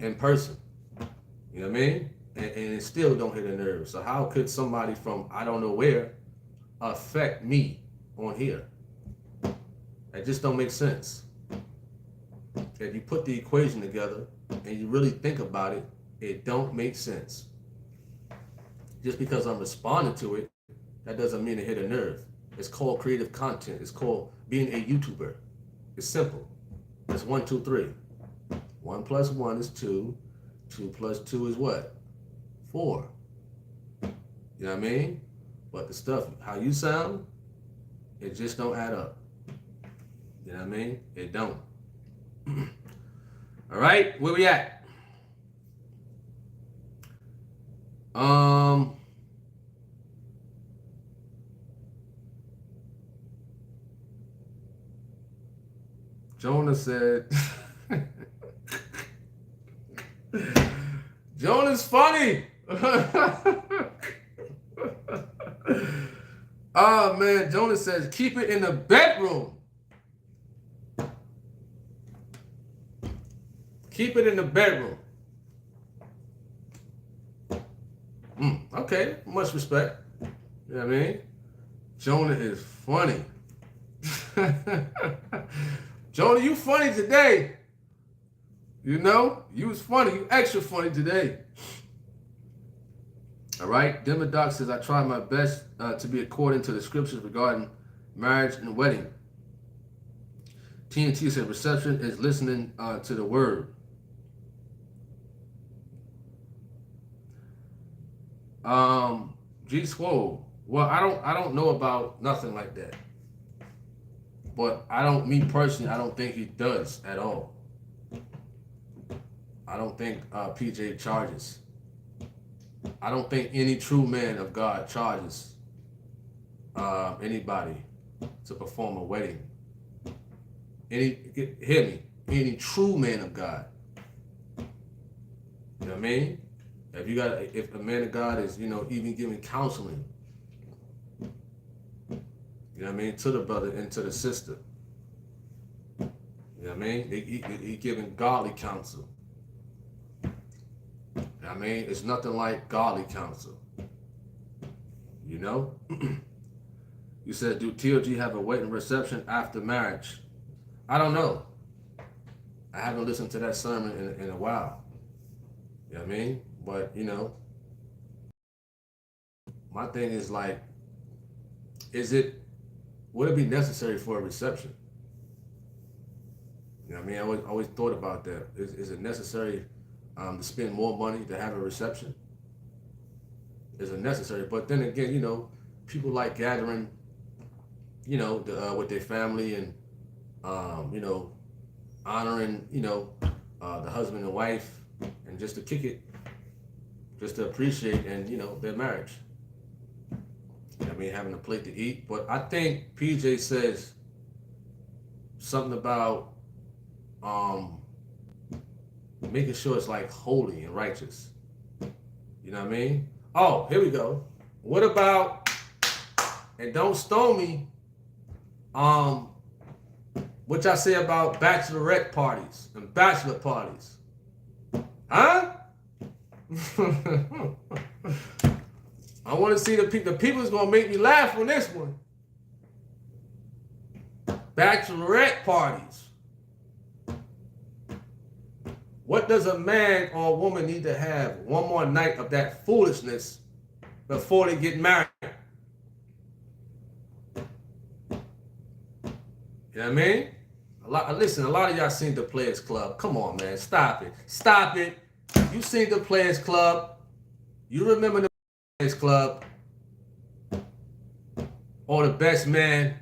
Speaker 1: in person. You know what I mean? And it still don't hit a nerve. So how could somebody from I don't know where affect me on here? That just don't make sense. If you put the equation together and you really think about it, it don't make sense. Just because I'm responding to it, that doesn't mean it hit a nerve. It's called creative content. It's called being a YouTuber. It's simple. It's 1, 2, 3. 1 plus 1 is 2. 2 plus 2 is what? 4. You know what I mean? But the stuff, how you sound, it just don't add up. You know what I mean? It don't. All right, where we at? Jonah said, Jonah's funny. Oh man, Jonah says, keep it in the bedroom. Keep it in the bedroom. Okay, much respect. You know what I mean? Jonah is funny. Jonah, you funny today. You know, you was funny. You extra funny today. All right. Demodoc says, I try my best to be according to the scriptures regarding marriage and wedding. TNT said, reception is listening to the word. G Swole. Well, I don't know about nothing like that. But me personally, I don't think he does at all. I don't think PJ charges. I don't think any true man of God charges anybody to perform a wedding. Hear me, any true man of God. You know what I mean? If a man of God is, even giving counseling, you know what I mean, to the brother and to the sister. You know what I mean? He giving godly counsel. You know what I mean? It's nothing like godly counsel. You know? You said, do TLG have a wedding reception after marriage? I don't know. I haven't listened to that sermon in a while. You know what I mean? But, my thing is like, would it be necessary for a reception? You know what I mean? I always thought about that. Is it necessary to spend more money to have a reception? Is it necessary? But then again, people like gathering, with their family and, honoring, the husband and wife, and just to kick it, just to appreciate and, their marriage. You know what I mean? Having a plate to eat. But I think PJ says something about making sure it's like holy and righteous. You know what I mean? Oh, here we go. What about, and don't stone me, what y'all say about bachelorette parties and bachelor parties? Huh? I want to see the people's gonna make me laugh on this one. Bachelorette parties. What does a man or a woman need to have one more night of that foolishness before they get married? You know what I mean? Listen, a lot of y'all seen the Players Club. Come on, man. Stop it. Stop it. You seen the Players Club. You remember the Players Club. Or The Best Man.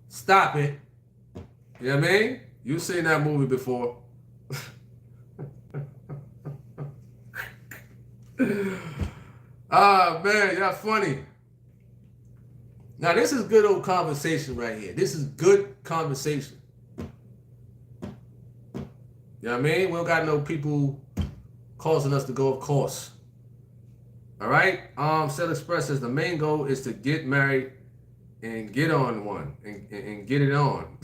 Speaker 1: Stop it. You know what I mean? You seen that movie before. Ah, man, y'all funny. Now, this is good old conversation right here. This is good conversation. You know what I mean? We don't got no people causing us to go off course. All right? Seth Express says the main goal is to get married and get on one and get it on.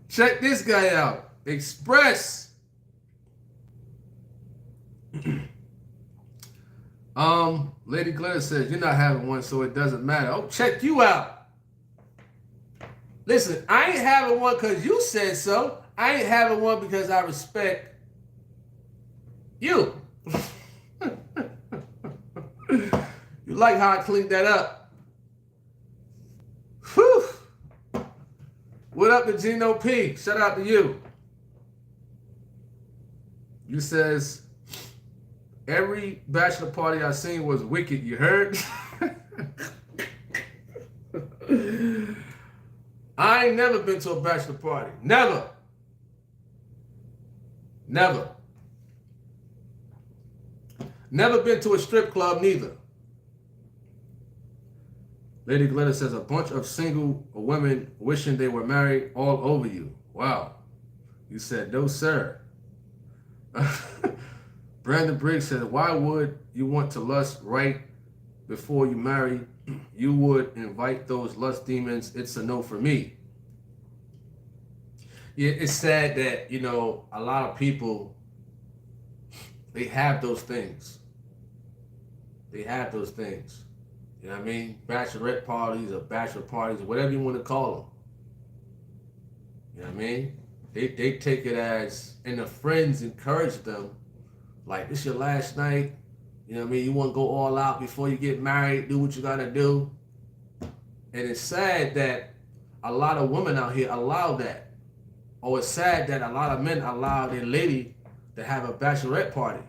Speaker 1: Check this guy out. Express. Lady Glitter says, you're not having one, so it doesn't matter. Oh, check you out. Listen, I ain't having one because you said so. I ain't having one because I respect you. You like how I cleaned that up? Whew. What up to Gino P? Shout out to you. You says, every bachelor party I seen was wicked, you heard? I ain't never been to a bachelor party. Never. Never. Never been to a strip club neither. Lady Glitter says a bunch of single women wishing they were married all over you. Wow. You said no, sir. Brandon Briggs said, why would you want to lust right before you marry? You would invite those lust demons. It's a no for me. Yeah, it's sad that, a lot of people, they have those things. They have those things. You know what I mean? Bachelorette parties or bachelor parties, or whatever you want to call them. You know what I mean? They take it as, and the friends encourage them, like, this your last night. You know what I mean? You want to go all out before you get married, do what you got to do. And it's sad that a lot of women out here allow that. Or it's sad that a lot of men allow their lady to have a bachelorette party.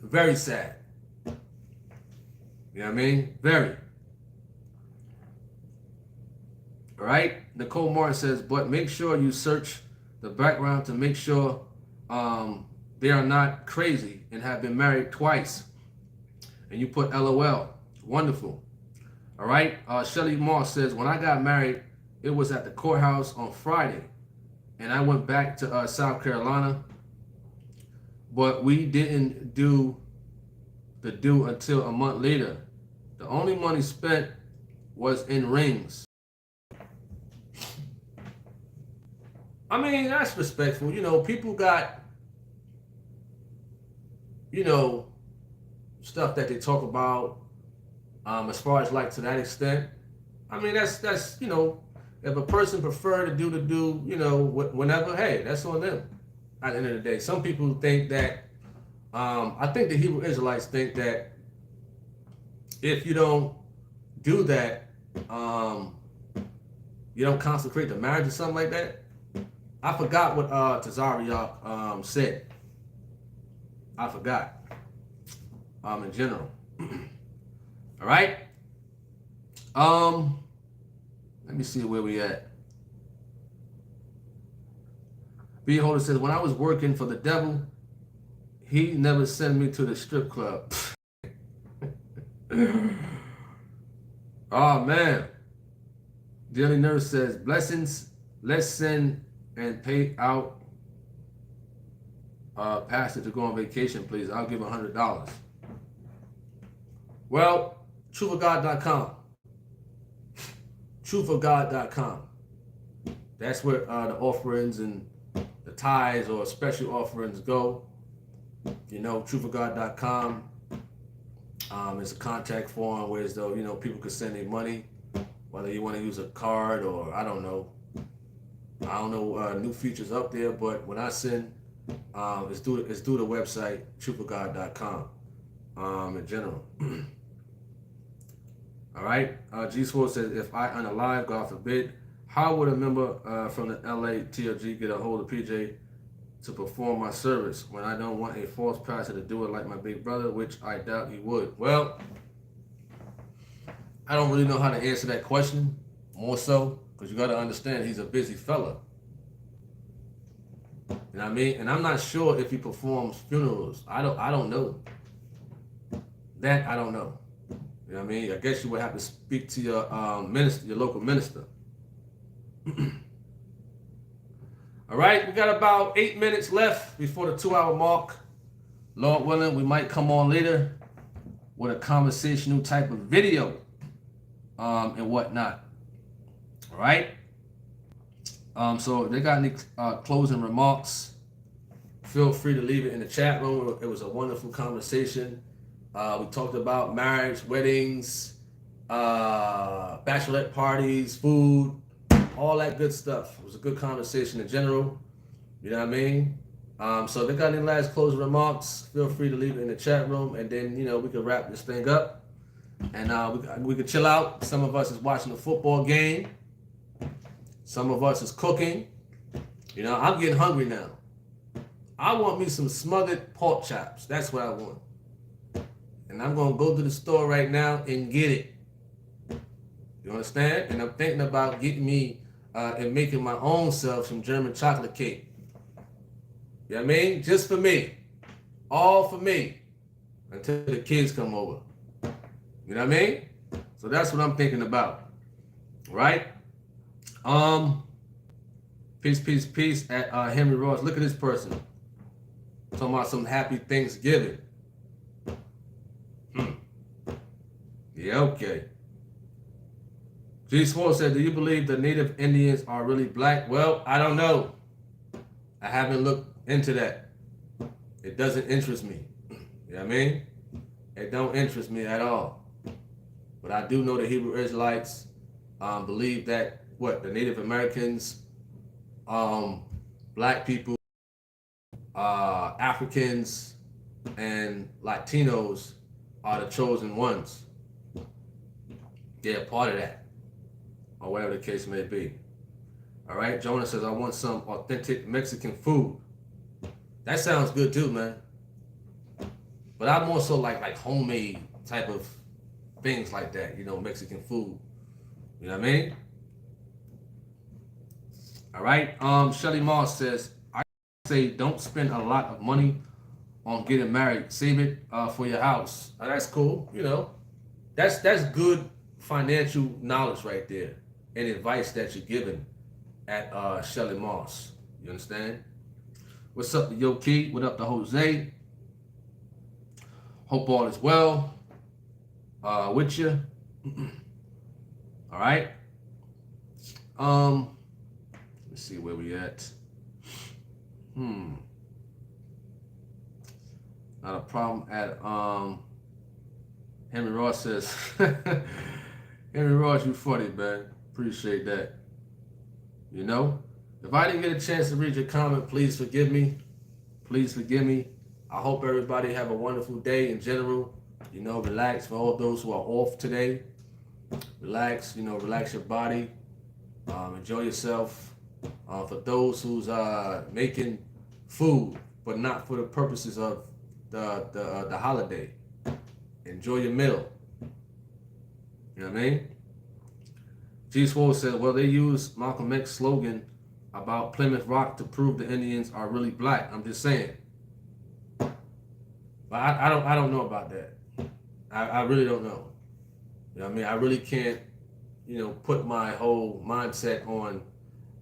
Speaker 1: Very sad. You know what I mean? Very. All right? Nicole Martin says, but make sure you search the background to make sure they are not crazy and have been married twice. And you put LOL. Wonderful. All right. Shelly Moss says, when I got married, it was at the courthouse on Friday. And I went back to South Carolina. But we didn't do the do until a month later. The only money spent was in rings. I mean, that's respectful. You know, people got, you know, stuff that they talk about as far as like to that extent. I mean, that's you know, if a person prefer to do the do, you know, whenever, hey, that's on them. At the end of the day, some people think that, I think the Hebrew Israelites think that if you don't do that, you don't consecrate the marriage or something like that. I forgot what Tazariak said. I forgot. In general. All right. Let me see where we at. Beholder says, when I was working for the devil, he never sent me to the strip club. Oh man. Daily Nurse says, blessings, let's send and pay out pastor to go on vacation, please. I'll give $100. Well, truthofgod.com. Truthofgod.com. That's where the offerings and the tithes or special offerings go. You know, truthofgod.com is a contact form where, as though, you know, people can send their money, whether you want to use a card or I don't know new features up there. But when I send, it's through the website truthofgod.com in general. All right. G Sword says, if I unalive, God forbid, how would a member from the LA TLG get a hold of PJ to perform my service when I don't want a false pastor to do it like my big brother, which I doubt he would? Well, I don't really know how to answer that question, more so because you got to understand he's a busy fella. You know what I mean? And I'm not sure if he performs funerals. I don't know. That I don't know. You know what I mean? I guess you would have to speak to your minister, your local minister. All right, we got about 8 minutes left before the 2-hour mark. Lord willing, we might come on later with a conversational type of video and whatnot. All right. So if they got any closing remarks, feel free to leave it in the chat room. It was a wonderful conversation. We talked about marriage, weddings, bachelorette parties, food, all that good stuff. It was a good conversation in general. You know what I mean? So if they got any last closing remarks, feel free to leave it in the chat room, and then, you know, we can wrap this thing up. And we can chill out. Some of us is watching a football game. Some of us is cooking. You know, I'm getting hungry now. I want me some smothered pork chops. That's what I want. And I'm going to go to the store right now and get it. You understand? And I'm thinking about getting me and making my own self some German chocolate cake. You know what I mean? Just for me. All for me. Until the kids come over. You know what I mean? So that's what I'm thinking about. Right? Peace at Henry Ross. Look at this person. Talking about some happy Thanksgiving. Yeah, okay. G Swore said, do you believe the native Indians are really black? Well, I don't know. I haven't looked into that. It doesn't interest me. You know what I mean? It don't interest me at all. But I do know the Hebrew Israelites believe that the Native Americans, black people, Africans, and Latinos are the chosen ones. They're part of that, or whatever the case may be. All right, Jonah says, I want some authentic Mexican food. That sounds good too, man. But I'm also like homemade type of things like that, you know, Mexican food. You know what I mean? All right. Shelly Moss says, I say don't spend a lot of money on getting married. Save it for your house. That's cool. You know, that's good financial knowledge right there and advice that you're giving at Shelly Moss. You understand? What's up to Yo Key? What up to Jose? Hope all is well with you. All right. Let's see where we at. Not a problem at Henry Ross says Henry Ross, you funny, man. Appreciate that. You know? If I didn't get a chance to read your comment, please forgive me. Please forgive me. I hope everybody have a wonderful day in general. You know, relax for all those who are off today. Relax, you know, relax your body. Enjoy yourself. For those who's making food, but not for the purposes of the holiday, enjoy your meal. You know what I mean? G Swole said, well, they use Malcolm X's slogan about Plymouth Rock to prove the Indians are really black. I'm just saying. But I don't know about that. I really don't know. You know what I mean? I really can't, you know, put my whole mindset on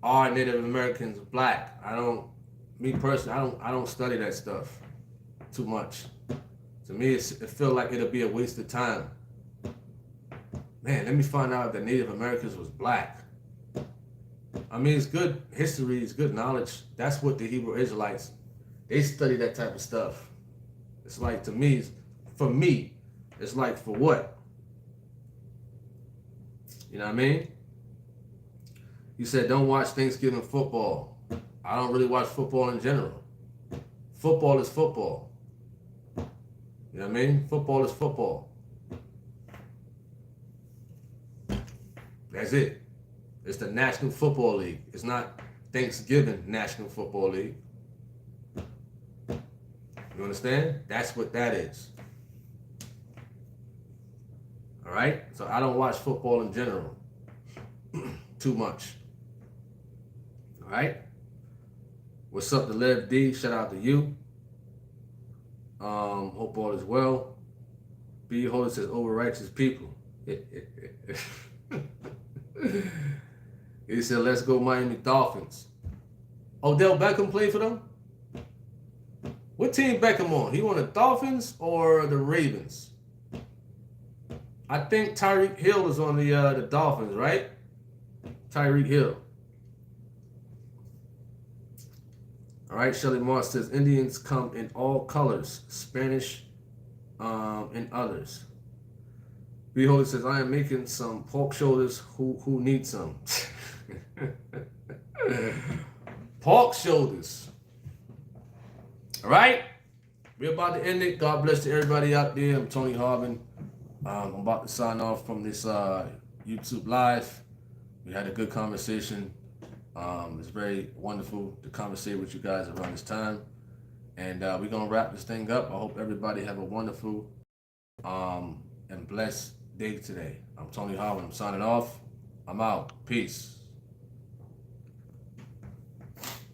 Speaker 1: are Native Americans black. Me personally, I don't study that stuff too much. To me, it feels like it'll be a waste of time. Man, let me find out if the Native Americans was black. I mean, it's good history, it's good knowledge. That's what the Hebrew Israelites, they study that type of stuff. It's like, to me, for me, it's like, for what? You know what I mean? You said don't watch Thanksgiving football. I don't really watch football in general. Football is football. You know what I mean? Football is football. That's it. It's the National Football League. It's not Thanksgiving National Football League. You understand? That's what that is. All right? So I don't watch football in general too much. All right? What's up to Lev D? Shout out to you. Hope all is well. B. Holder says over righteous people. He said, let's go Miami Dolphins. Odell Beckham played for them? What team Beckham on? He on the Dolphins or the Ravens? I think Tyreek Hill is on the Dolphins, right? Tyreek Hill. All right, Shelly Moss says, Indians come in all colors, Spanish and others. Behold, says, I am making some pork shoulders. Who needs some? Pork shoulders. All right? We're about to end it. God bless to everybody out there. I'm Tony Harvin. I'm about to sign off from this YouTube Live. We had a good conversation. It's very wonderful to conversate with you guys around this time. And we're going to wrap this thing up. I hope everybody have a wonderful and blessed day today. I'm Tony Harvin. I'm signing off. I'm out. Peace.